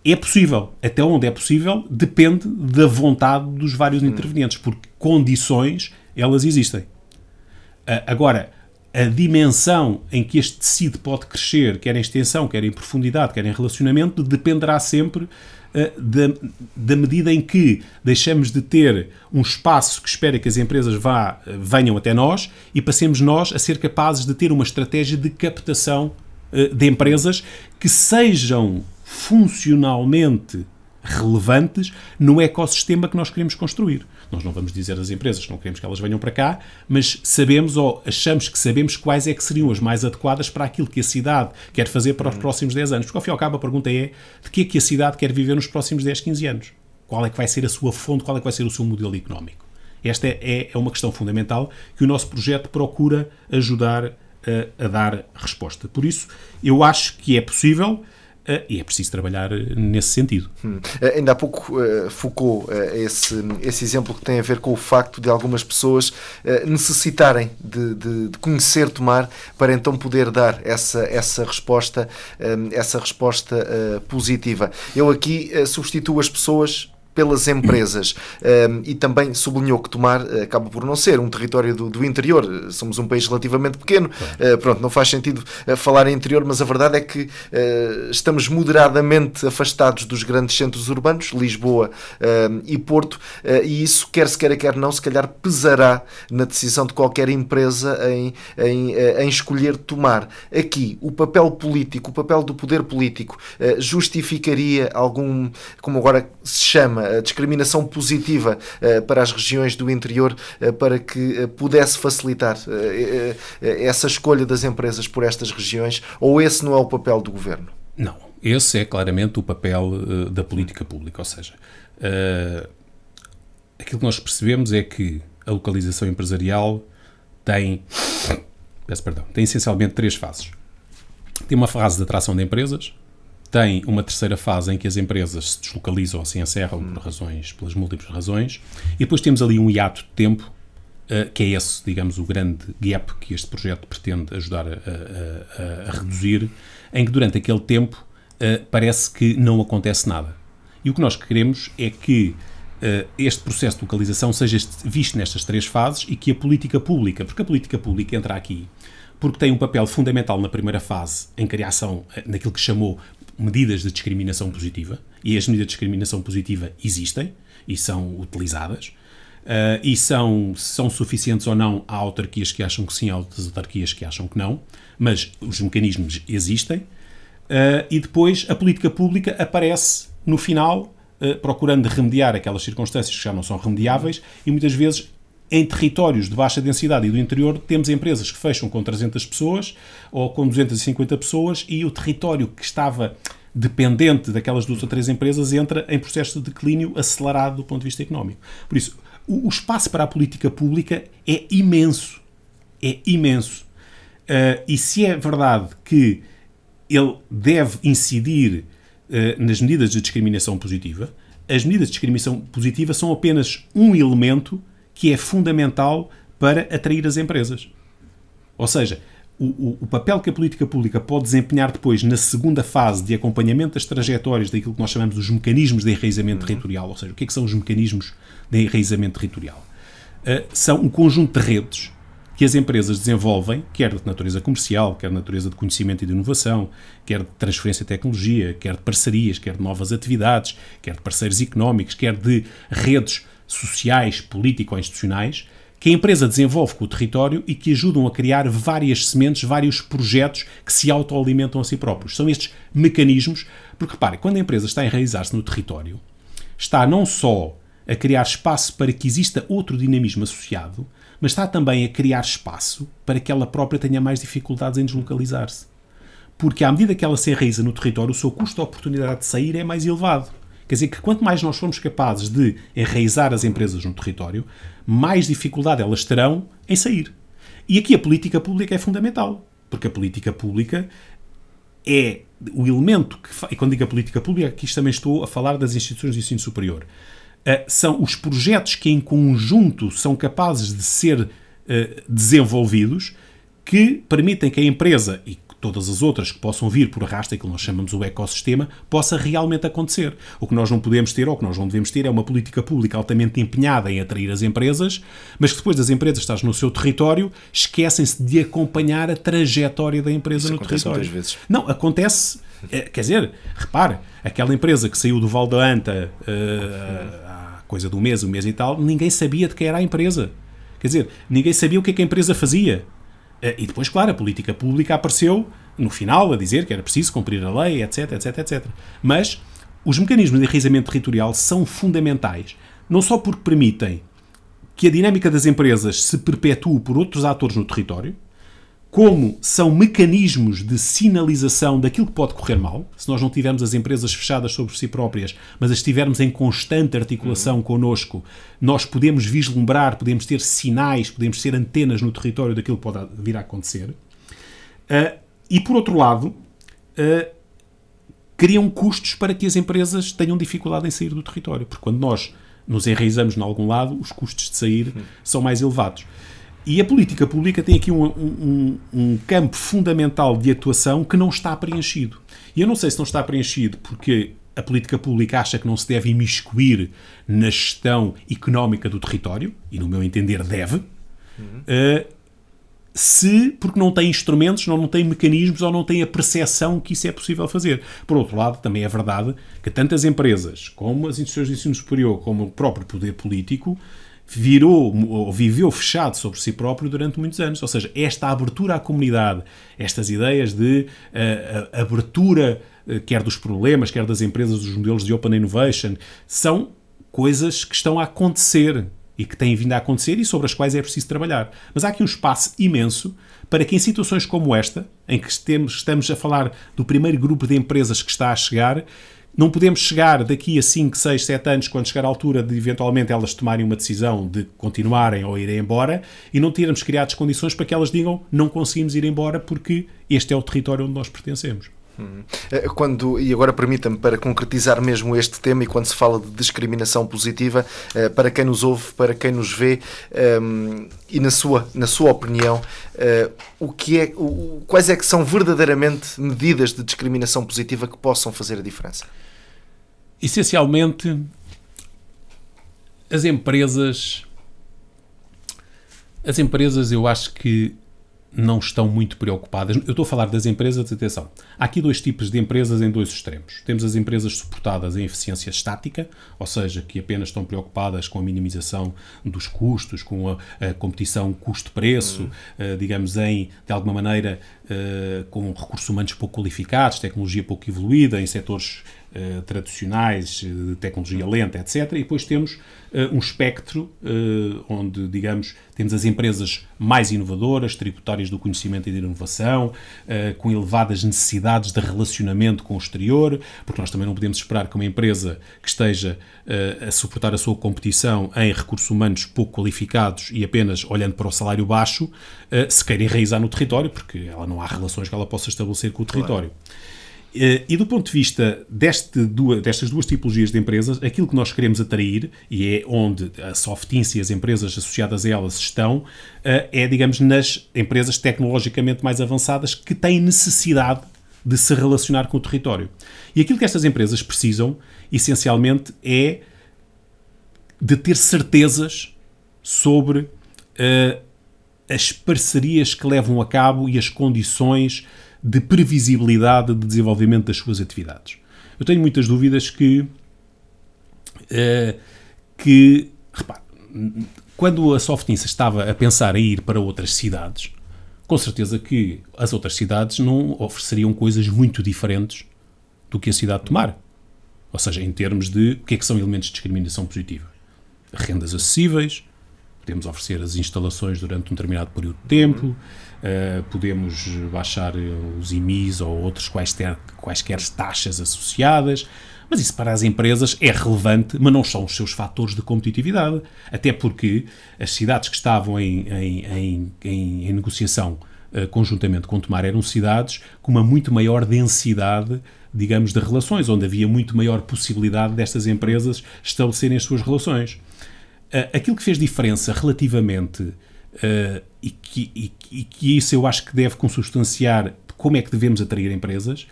Speaker 2: É possível. Até onde é possível depende da vontade dos vários intervenientes, porque condições, elas existem. Agora, a dimensão em que este tecido pode crescer, quer em extensão, quer em profundidade, quer em relacionamento, dependerá sempre da medida em que deixamos de ter um espaço que espera que as empresas venham até nós e passemos nós a ser capazes de ter uma estratégia de captação de empresas que sejam funcionalmente relevantes no ecossistema que nós queremos construir. Nós não vamos dizer às empresas que não queremos que elas venham para cá, mas sabemos ou achamos que sabemos quais é que seriam as mais adequadas para aquilo que a cidade quer fazer para os próximos 10 anos. Porque, ao fim e ao cabo, a pergunta é de que é que a cidade quer viver nos próximos 10, 15 anos? Qual é que vai ser a sua fonte? Qual é que vai ser o seu modelo económico? Esta é uma questão fundamental que o nosso projeto procura ajudar a dar resposta. Por isso, eu acho que é possível. E é preciso trabalhar nesse sentido.
Speaker 1: Ainda há pouco focou esse exemplo que tem a ver com o facto de algumas pessoas necessitarem de conhecer Tomar para então poder dar essa resposta positiva. Eu aqui substituo as pessoas pelas empresas e também sublinhou que Tomar acaba por não ser um território do interior. Somos um país relativamente pequeno, pronto, não faz sentido falar em interior, mas a verdade é que estamos moderadamente afastados dos grandes centros urbanos, Lisboa e Porto, e isso, quer se queira, quer não, se calhar pesará na decisão de qualquer empresa em escolher Tomar. Aqui, o papel político, o papel do poder político justificaria algum, como agora se chama, a discriminação positiva para as regiões do interior, para que pudesse facilitar essa escolha das empresas por estas regiões, ou esse não é o papel do Governo?
Speaker 2: Não, esse é claramente o papel da política pública, ou seja, aquilo que nós percebemos é que a localização empresarial tem essencialmente 3 fases. Tem uma fase de atração de empresas, tem uma terceira fase em que as empresas se deslocalizam ou se encerram pelas múltiplas razões, e depois temos ali um hiato de tempo, que é esse, digamos, o grande gap que este projeto pretende ajudar a reduzir, em que durante aquele tempo parece que não acontece nada. E o que nós queremos é que este processo de localização seja visto nestas 3 fases e que a política pública, porque a política pública entra aqui porque tem um papel fundamental na primeira fase em criação naquilo que chamou medidas de discriminação positiva, e as medidas de discriminação positiva existem e são utilizadas, e são suficientes ou não. Há autarquias que acham que sim, há outras autarquias que acham que não, mas os mecanismos existem, e depois a política pública aparece no final, procurando remediar aquelas circunstâncias que já não são remediáveis, e muitas vezes em territórios de baixa densidade e do interior temos empresas que fecham com 300 pessoas ou com 250 pessoas e o território que estava dependente daquelas 2 ou 3 empresas entra em processo de declínio acelerado do ponto de vista económico. Por isso, o espaço para a política pública é imenso. É imenso. E se é verdade que ele deve incidir nas medidas de discriminação positiva, as medidas de discriminação positiva são apenas um elemento que é fundamental para atrair as empresas. Ou seja, o papel que a política pública pode desempenhar depois na segunda fase de acompanhamento das trajetórias daquilo que nós chamamos dos mecanismos de enraizamento territorial, ou seja, o que é que são os mecanismos de enraizamento territorial? São um conjunto de redes que as empresas desenvolvem, quer de natureza comercial, quer de natureza de conhecimento e de inovação, quer de transferência de tecnologia, quer de parcerias, quer de novas atividades, quer de parceiros económicos, quer de redes sociais, político-institucionais, que a empresa desenvolve com o território e que ajudam a criar várias sementes, vários projetos que se autoalimentam a si próprios. São estes mecanismos, porque repare, quando a empresa está a enraizar-se no território, está não só a criar espaço para que exista outro dinamismo associado, mas está também a criar espaço para que ela própria tenha mais dificuldades em deslocalizar-se. Porque à medida que ela se enraiza no território, o seu custo de oportunidade de sair é mais elevado. Quer dizer que quanto mais nós formos capazes de enraizar as empresas no território, mais dificuldade elas terão em sair. E aqui a política pública é fundamental, porque a política pública é o elemento que... E quando digo a política pública, aqui também estou a falar das instituições de ensino superior. São os projetos que em conjunto são capazes de ser desenvolvidos que permitem que a empresa e todas as outras que possam vir por arrasto, aquilo que nós chamamos o ecossistema, possa realmente acontecer. O que nós não podemos ter, ou o que nós não devemos ter, é uma política pública altamente empenhada em atrair as empresas, mas que depois das empresas estás no seu território, esquecem-se de acompanhar a trajetória da empresa no território. Muitas vezes. Não, acontece, quer dizer, repare, aquela empresa que saiu do Val da Anta há coisa de um mês e tal, ninguém sabia de quem era a empresa. Quer dizer, ninguém sabia o que é que a empresa fazia. E depois, claro, a política pública apareceu no final a dizer que era preciso cumprir a lei, etc, etc, etc. Mas os mecanismos de enraizamento territorial são fundamentais, não só porque permitem que a dinâmica das empresas se perpetue por outros atores no território, como são mecanismos de sinalização daquilo que pode correr mal, se nós não tivermos as empresas fechadas sobre si próprias, mas as estivermos em constante articulação connosco, nós podemos vislumbrar, podemos ter sinais, podemos ter antenas no território daquilo que pode vir a acontecer. E, por outro lado, criam custos para que as empresas tenham dificuldade em sair do território, porque quando nós nos enraizamos em algum lado, os custos de sair são mais elevados. E a política pública tem aqui um campo fundamental de atuação que não está preenchido. E eu não sei se não está preenchido porque a política pública acha que não se deve imiscuir na gestão económica do território, e no meu entender deve, porque não tem instrumentos, não tem mecanismos ou não tem a percepção que isso é possível fazer. Por outro lado, também é verdade que tantas empresas como as instituições de ensino superior, como o próprio poder político, viveu fechado sobre si próprio durante muitos anos. Ou seja, esta abertura à comunidade, estas ideias de abertura, quer dos problemas, quer das empresas, dos modelos de Open Innovation, são coisas que estão a acontecer e que têm vindo a acontecer e sobre as quais é preciso trabalhar. Mas há aqui um espaço imenso para que em situações como esta, em que estamos a falar do primeiro grupo de empresas que está a chegar, não podemos chegar daqui a 5, 6, 7 anos, quando chegar à altura de eventualmente elas tomarem uma decisão de continuarem ou irem embora, e não termos criado as condições para que elas digam não conseguimos ir embora porque este é o território onde nós pertencemos.
Speaker 1: E agora permita-me, para concretizar mesmo este tema, e quando se fala de discriminação positiva, para quem nos ouve, para quem nos vê, e na sua opinião, quais é que são verdadeiramente medidas de discriminação positiva que possam fazer a diferença?
Speaker 2: Essencialmente, as empresas eu acho que não estão muito preocupadas. Eu estou a falar das empresas, atenção. Há aqui dois tipos de empresas em dois extremos. Temos as empresas suportadas em eficiência estática, ou seja, que apenas estão preocupadas com a minimização dos custos, com a competição custo-preço, digamos, de alguma maneira, com recursos humanos pouco qualificados, tecnologia pouco evoluída, em setores tradicionais, de tecnologia lenta, etc. E depois temos um espectro onde, digamos, temos as empresas mais inovadoras, tributárias do conhecimento e da inovação, com elevadas necessidades de relacionamento com o exterior, porque nós também não podemos esperar que uma empresa que esteja a suportar a sua competição em recursos humanos pouco qualificados e apenas olhando para o salário baixo, se queira enraizar no território, porque ela não há relações que ela possa estabelecer com o território. Claro. E do ponto de vista destas duas tipologias de empresas, aquilo que nós queremos atrair, e é onde a Softinsa e as empresas associadas a elas estão, é, digamos, nas empresas tecnologicamente mais avançadas que têm necessidade de se relacionar com o território. E aquilo que estas empresas precisam, essencialmente, é de ter certezas sobre as parcerias que levam a cabo e as condições de previsibilidade de desenvolvimento das suas atividades. Eu tenho muitas dúvidas repare, quando a Softinsa estava a pensar em ir para outras cidades, com certeza que as outras cidades não ofereceriam coisas muito diferentes do que a cidade de Tomar. Ou seja, em termos de o que é que são elementos de discriminação positiva. Rendas acessíveis, podemos oferecer as instalações durante um determinado período de tempo, podemos baixar os IMIs ou outros quaisquer taxas associadas, mas isso para as empresas é relevante, mas não são os seus fatores de competitividade. Até porque as cidades que estavam em negociação conjuntamente com Tomar eram cidades com uma muito maior densidade, digamos, de relações, onde havia muito maior possibilidade destas empresas estabelecerem as suas relações. Aquilo que fez diferença relativamente, e que isso eu acho que deve consubstanciar como é que devemos atrair empresas,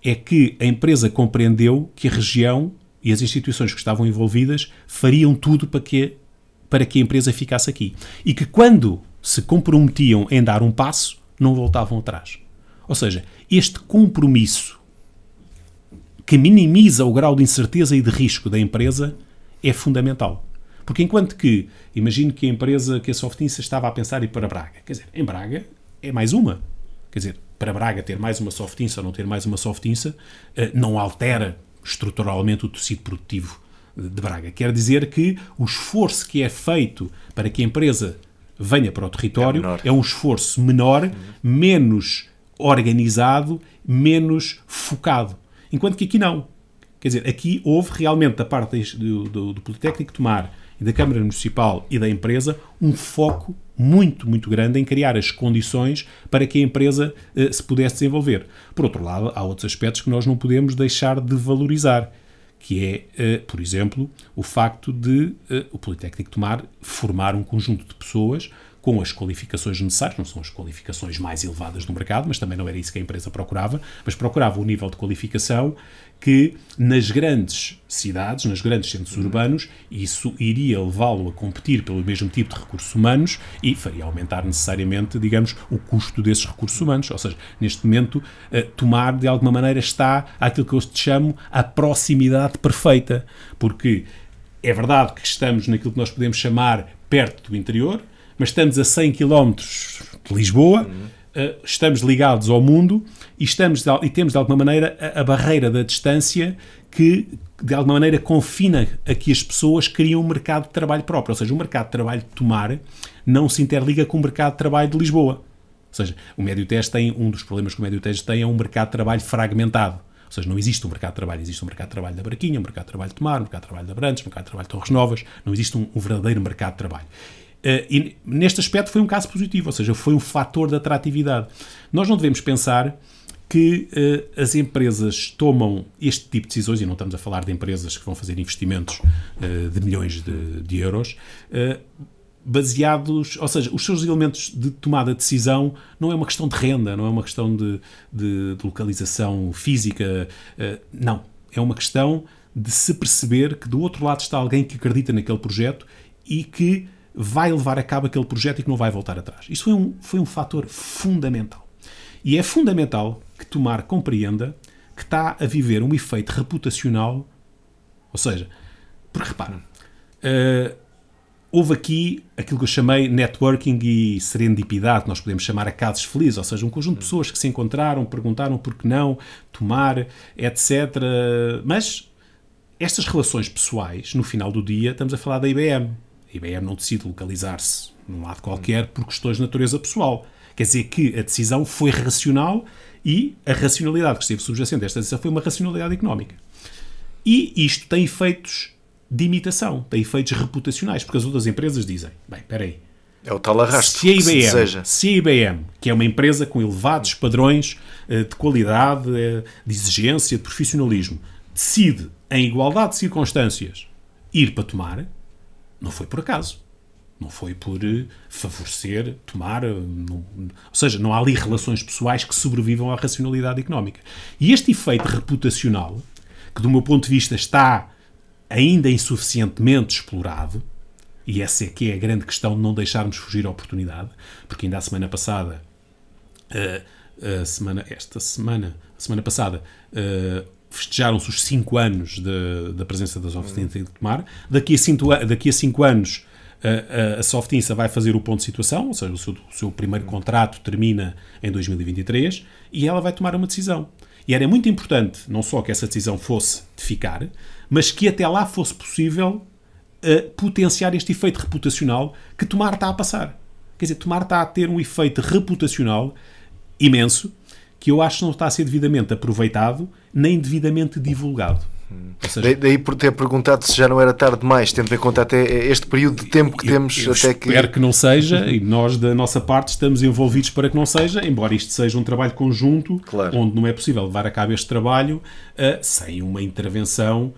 Speaker 2: é que a empresa compreendeu que a região e as instituições que estavam envolvidas fariam tudo para que a empresa ficasse aqui. E que quando se comprometiam em dar um passo, não voltavam atrás. Ou seja, este compromisso que minimiza o grau de incerteza e de risco da empresa é fundamental. Porque enquanto que, imagino que a Softinsa estava a pensar ir para Braga. Quer dizer, em Braga é mais uma. Quer dizer, para Braga ter mais uma Softinsa ou não ter mais uma Softinsa não altera estruturalmente o tecido produtivo de Braga. Quer dizer que o esforço que é feito para que a empresa venha para o território é um esforço menor, menos organizado, menos focado. Enquanto que aqui não. Quer dizer, aqui houve realmente da parte do Politécnico de Tomar e da Câmara Municipal e da empresa um foco muito, muito grande em criar as condições para que a empresa se pudesse desenvolver. Por outro lado, há outros aspectos que nós não podemos deixar de valorizar, que é, por exemplo, o facto de o Politécnico de Tomar formar um conjunto de pessoas com as qualificações necessárias, não são as qualificações mais elevadas do mercado, mas também não era isso que a empresa procurava, mas procurava um nível de qualificação que nas grandes cidades, nos grandes centros urbanos, isso iria levá-lo a competir pelo mesmo tipo de recursos humanos e faria aumentar necessariamente, digamos, o custo desses recursos humanos. Ou seja, neste momento, Tomar, de alguma maneira, está àquilo que eu te chamo a proximidade perfeita, porque é verdade que estamos naquilo que nós podemos chamar perto do interior, mas estamos a 100 km de Lisboa, estamos ligados ao mundo e temos, de alguma maneira, a barreira da distância que, de alguma maneira, confina a que as pessoas criam um mercado de trabalho próprio. Ou seja, o mercado de trabalho de Tomar não se interliga com o mercado de trabalho de Lisboa. Ou seja, o Médio-Tejo um dos problemas que o Médio-Tejo tem é um mercado de trabalho fragmentado. Ou seja, não existe um mercado de trabalho. Existe um mercado de trabalho da Braquinha, um mercado de trabalho de Tomar, um mercado de trabalho de Abrantes, um mercado de trabalho de Torres Novas. Não existe um verdadeiro mercado de trabalho. E neste aspecto foi um caso positivo, ou seja, foi um fator de atratividade. Nós não devemos pensar que as empresas tomam este tipo de decisões, e não estamos a falar de empresas que vão fazer investimentos de milhões de euros, baseados, ou seja, os seus elementos de tomada de decisão não é uma questão de renda, não é uma questão de localização física, não. É uma questão de se perceber que do outro lado está alguém que acredita naquele projeto e que vai levar a cabo aquele projeto e que não vai voltar atrás. Isso foi um fator fundamental. E é fundamental que Tomar compreenda que está a viver um efeito reputacional, ou seja, porque repara, houve aqui aquilo que eu chamei networking e serendipidade, que nós podemos chamar a casos felizes, ou seja, um conjunto de pessoas que se encontraram, perguntaram por que não tomar, etc. Mas estas relações pessoais, no final do dia, estamos a falar da IBM. A IBM não decide localizar-se num lado qualquer por questões de natureza pessoal. Quer dizer que a decisão foi racional e a racionalidade que esteve subjacente a esta decisão foi uma racionalidade económica. E isto tem efeitos de imitação, tem efeitos reputacionais, porque as outras empresas dizem, bem, espera aí,
Speaker 1: é o tal arrasto
Speaker 2: se a IBM, que é uma empresa com elevados padrões de qualidade, de exigência, de profissionalismo, decide, em igualdade de circunstâncias, ir para tomar, não foi por acaso. Não foi por favorecer, tomar... ou seja, não há ali relações pessoais que sobrevivam à racionalidade económica. E este efeito reputacional, que do meu ponto de vista está ainda insuficientemente explorado, e essa é que é a grande questão de não deixarmos fugir a oportunidade, porque ainda a semana passada, a semana passada, festejaram-se os 5 anos da presença da Softinsa em Tomar. Daqui a 5 anos a Softinsa vai fazer o ponto de situação, ou seja, o seu primeiro contrato termina em 2023 e ela vai tomar uma decisão. E era muito importante, não só que essa decisão fosse de ficar, mas que até lá fosse possível potenciar este efeito reputacional que Tomar está a passar. Quer dizer, Tomar está a ter um efeito reputacional imenso que eu acho que não está a ser devidamente aproveitado nem devidamente divulgado.
Speaker 1: Ou seja, daí por ter perguntado se já não era tarde demais, tendo em conta até este período de tempo que temos até que...
Speaker 2: Espero que não seja, e nós da nossa parte estamos envolvidos para que não seja, embora isto seja um trabalho conjunto, claro, onde não é possível levar a cabo este trabalho sem uma intervenção,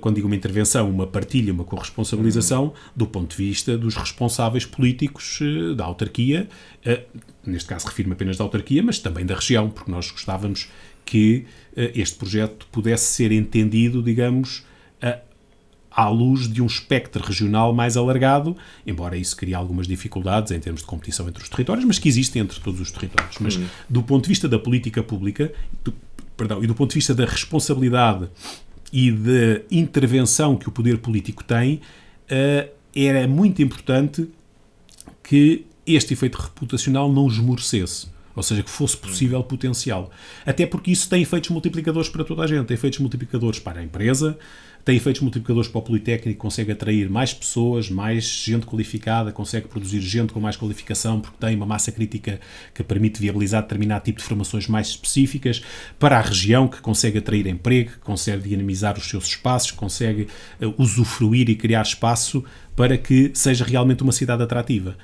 Speaker 2: quando digo uma intervenção, uma partilha, uma corresponsabilização do ponto de vista dos responsáveis políticos da autarquia, neste caso refiro-me apenas da autarquia, mas também da região, porque nós gostávamos que este projeto pudesse ser entendido, digamos, à luz de um espectro regional mais alargado, embora isso crie algumas dificuldades em termos de competição entre os territórios, mas que existem entre todos os territórios. Mas do ponto de vista da política pública, e do ponto de vista da responsabilidade e da intervenção que o poder político tem, era muito importante que este efeito reputacional não esmorecesse. Ou seja, que fosse possível potencial. Até porque isso tem efeitos multiplicadores para toda a gente. Tem efeitos multiplicadores para a empresa, tem efeitos multiplicadores para o Politécnico, consegue atrair mais pessoas, mais gente qualificada, consegue produzir gente com mais qualificação, porque tem uma massa crítica que permite viabilizar determinado tipo de formações mais específicas. Para a região, que consegue atrair emprego, que consegue dinamizar os seus espaços, consegue usufruir e criar espaço para que seja realmente uma cidade atrativa.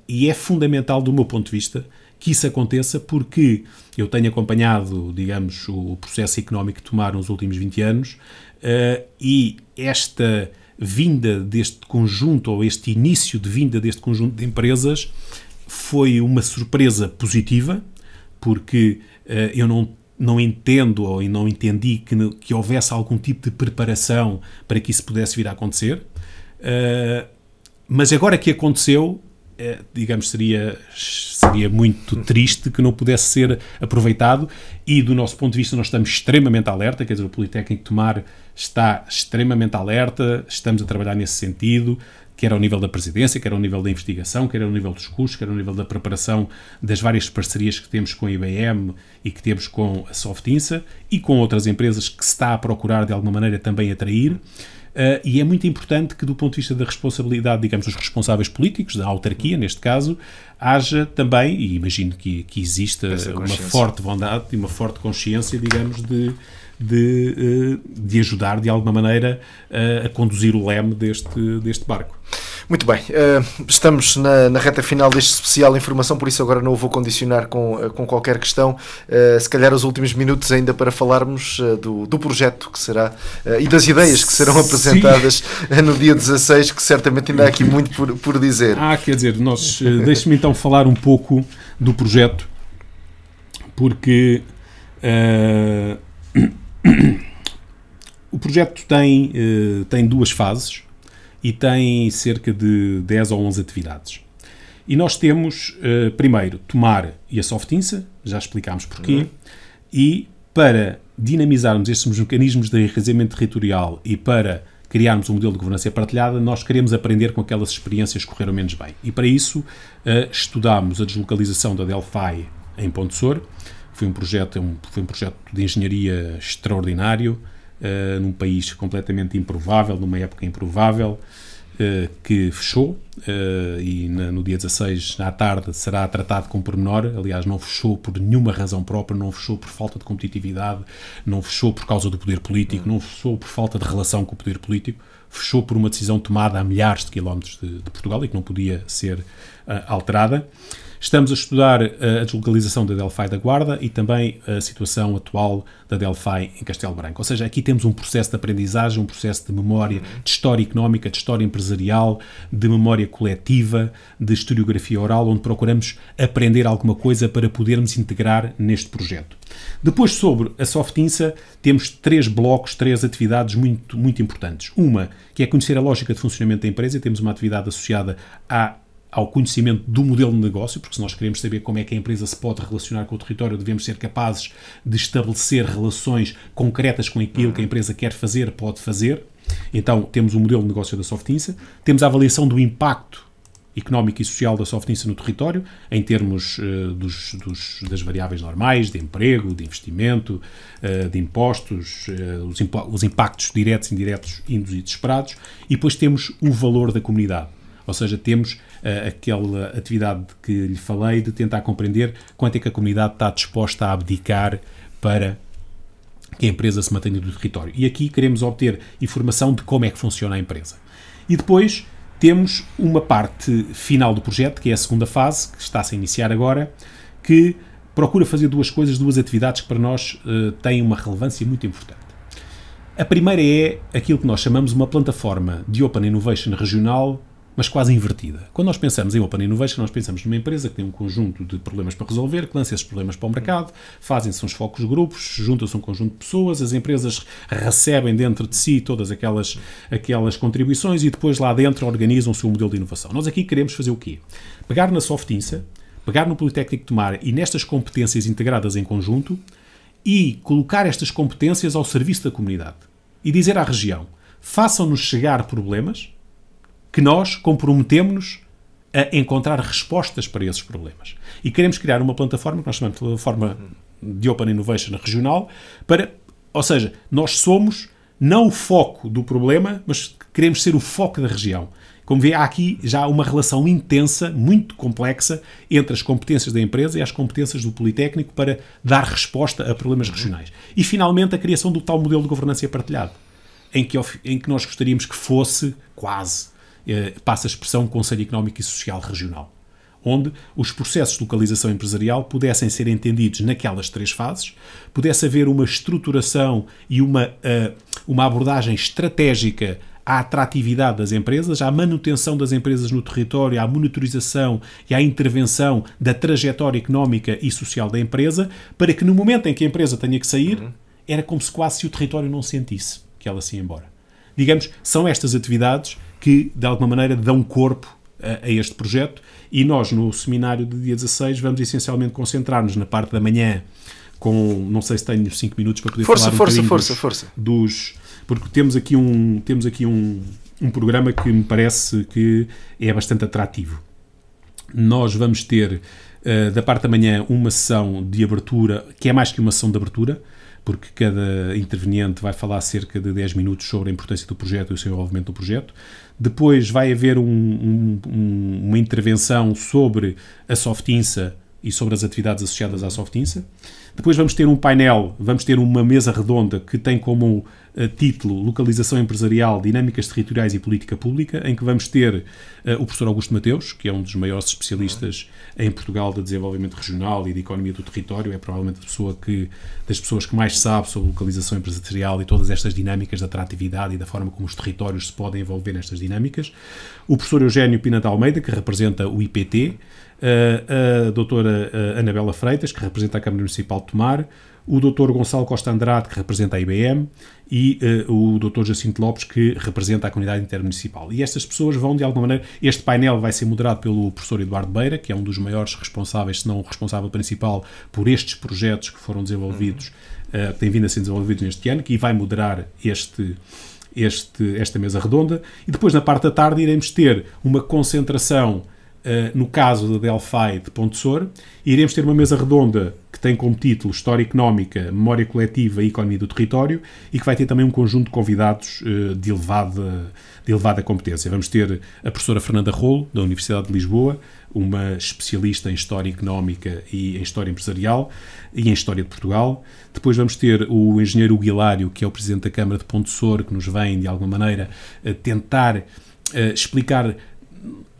Speaker 2: E é fundamental, do meu ponto de vista, que isso aconteça, porque eu tenho acompanhado, digamos, o processo económico de Tomar nos últimos 20 anos e esta vinda deste conjunto, ou este início de vinda deste conjunto de empresas, foi uma surpresa positiva, porque eu não entendo ou não entendi que houvesse algum tipo de preparação para que isso pudesse vir a acontecer, mas agora que aconteceu, digamos, seria muito triste que não pudesse ser aproveitado, e do nosso ponto de vista nós estamos extremamente alerta, quer dizer, o Politécnico de Tomar está extremamente alerta, estamos a trabalhar nesse sentido, quer ao nível da presidência, quer ao nível da investigação, quer ao nível dos cursos, quer ao nível da preparação das várias parcerias que temos com a IBM e que temos com a Softinsa e com outras empresas que se está a procurar de alguma maneira também atrair. E é muito importante que, do ponto de vista da responsabilidade, digamos, dos responsáveis políticos, da autarquia, neste caso, haja também, e imagino que exista uma forte vontade e uma forte consciência, digamos, de ajudar, de alguma maneira, a conduzir o leme deste barco.
Speaker 1: Muito bem, estamos na reta final deste especial Informação, por isso agora não o vou condicionar com qualquer questão. Se calhar os últimos minutos ainda para falarmos do projeto que será e das ideias que serão apresentadas no dia 16, que certamente ainda há aqui muito por dizer.
Speaker 2: Quer dizer, deixe-me então falar um pouco do projeto, porque o projeto tem 2 fases e tem cerca de 10 ou 11 atividades. E nós temos, primeiro, Tomar e a Softinsa, já explicámos porquê, e para dinamizarmos estes mecanismos de enraizamento territorial e para criarmos um modelo de governança partilhada, nós queremos aprender com aquelas experiências que correram menos bem. E para isso estudámos a deslocalização da Delphi em Pontessor. Foi um projeto de engenharia extraordinário, num país completamente improvável, numa época improvável, que fechou, e no dia 16 à tarde será tratado com pormenor. Aliás, não fechou por nenhuma razão própria, não fechou por falta de competitividade, não fechou por causa do poder político, não fechou por falta de relação com o poder político, fechou por uma decisão tomada a milhares de quilómetros de Portugal e que não podia ser alterada. Estamos a estudar a deslocalização da Delphi da Guarda e também a situação atual da Delphi em Castelo Branco. Ou seja, aqui temos um processo de aprendizagem, um processo de memória, de história económica, de história empresarial, de memória coletiva, de historiografia oral, onde procuramos aprender alguma coisa para podermos integrar neste projeto. Depois, sobre a Softinsa, temos 3 blocos, 3 atividades muito, muito importantes. Uma, que é conhecer a lógica de funcionamento da empresa, e temos uma atividade associada ao conhecimento do modelo de negócio, porque se nós queremos saber como é que a empresa se pode relacionar com o território, devemos ser capazes de estabelecer relações concretas com aquilo que a empresa quer fazer, pode fazer. Então, temos o modelo de negócio da Softinsa, temos a avaliação do impacto económico e social da Softinsa no território, em termos das variáveis normais, de emprego, de investimento, de impostos, os impactos diretos, indiretos, induzidos e esperados, e depois temos o valor da comunidade. Ou seja, temos aquela atividade que lhe falei de tentar compreender quanto é que a comunidade está disposta a abdicar para que a empresa se mantenha no território. E aqui queremos obter informação de como é que funciona a empresa. E depois temos uma parte final do projeto, que é a segunda fase, que está-se a iniciar agora, que procura fazer 2 coisas, 2 atividades que para nós têm uma relevância muito importante. A primeira é aquilo que nós chamamos uma plataforma de Open Innovation regional, mas quase invertida. Quando nós pensamos em Open Innovation, nós pensamos numa empresa que tem um conjunto de problemas para resolver, que lança esses problemas para o mercado, fazem-se uns focos grupos, juntam-se um conjunto de pessoas, as empresas recebem dentro de si todas aquelas contribuições e depois lá dentro organizam o seu modelo de inovação. Nós aqui queremos fazer o quê? Pegar na Softinsa, pegar no Politécnico de Tomar e nestas competências integradas em conjunto e colocar estas competências ao serviço da comunidade. E dizer à região, façam-nos chegar problemas que nós comprometemos-nos a encontrar respostas para esses problemas. E queremos criar uma plataforma que nós chamamos de plataforma de Open Innovation regional, ou seja, nós somos não o foco do problema, mas queremos ser o foco da região. Como vê, há aqui já uma relação intensa, muito complexa, entre as competências da empresa e as competências do Politécnico para dar resposta a problemas regionais. E, finalmente, a criação do tal modelo de governança partilhado, em que nós gostaríamos que fosse quase, passa a expressão, Conselho Económico e Social Regional, onde os processos de localização empresarial pudessem ser entendidos naquelas 3 fases, pudesse haver uma estruturação e uma abordagem estratégica à atratividade das empresas, à manutenção das empresas no território, à monitorização e à intervenção da trajetória económica e social da empresa, para que no momento em que a empresa tenha que sair, era como se quase se o território não sentisse que ela se ia embora. Digamos, são estas atividades que, de alguma maneira, dão corpo a este projeto, e nós, no seminário do dia 16, vamos essencialmente concentrar-nos na parte da manhã com, não sei se tenho 5 minutos para poder falar um bocadinho porque temos aqui um programa que me parece que é bastante atrativo. Nós vamos ter, da parte da manhã, uma sessão de abertura, que é mais que uma sessão de abertura, porque cada interveniente vai falar cerca de 10 minutos sobre a importância do projeto e o seu envolvimento no projeto. Depois vai haver uma intervenção sobre a Softinsa e sobre as atividades associadas à Softinsa. Depois vamos ter um painel, vamos ter uma mesa redonda que tem como título Localização Empresarial, Dinâmicas Territoriais e Política Pública, em que vamos ter o professor Augusto Mateus, que é um dos maiores especialistas em Portugal de desenvolvimento regional e de economia do território, é provavelmente das pessoas que mais sabe sobre localização empresarial e todas estas dinâmicas da atratividade e da forma como os territórios se podem envolver nestas dinâmicas. O professor Eugénio Pina de Almeida, que representa o IPT, a doutora Anabela Freitas, que representa a Câmara Municipal de Tomar, o doutor Gonçalo Costa Andrade, que representa a IBM, e o doutor Jacinto Lopes, que representa a Comunidade Intermunicipal. E estas pessoas vão, de alguma maneira, este painel vai ser moderado pelo professor Eduardo Beira, que é um dos maiores responsáveis, se não o responsável principal, por estes projetos que foram desenvolvidos, que têm vindo a ser desenvolvidos neste ano, que vai moderar esta mesa redonda, e depois na parte da tarde iremos ter uma concentração no caso da Delphi de Pontessor, e iremos ter uma mesa redonda que tem como título História Económica, Memória Coletiva e Economia do Território, e que vai ter também um conjunto de convidados de elevada competência. Vamos ter a professora Fernanda Rolo, da Universidade de Lisboa, uma especialista em História Económica e em História Empresarial e em História de Portugal. Depois vamos ter o engenheiro Hugo Hilário, que é o Presidente da Câmara de Pontessor, que nos vem, de alguma maneira, tentar explicar,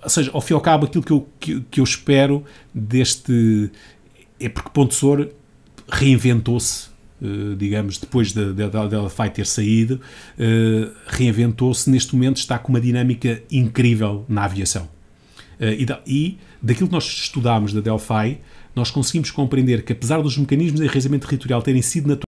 Speaker 2: ou seja, ao fim e ao cabo, aquilo que eu espero deste... É porque Pontessor reinventou-se, digamos, depois da Delphi ter saído, reinventou-se, neste momento está com uma dinâmica incrível na aviação. E daquilo que nós estudámos da Delphi, nós conseguimos compreender que, apesar dos mecanismos de enraizamento territorial terem sido naturais,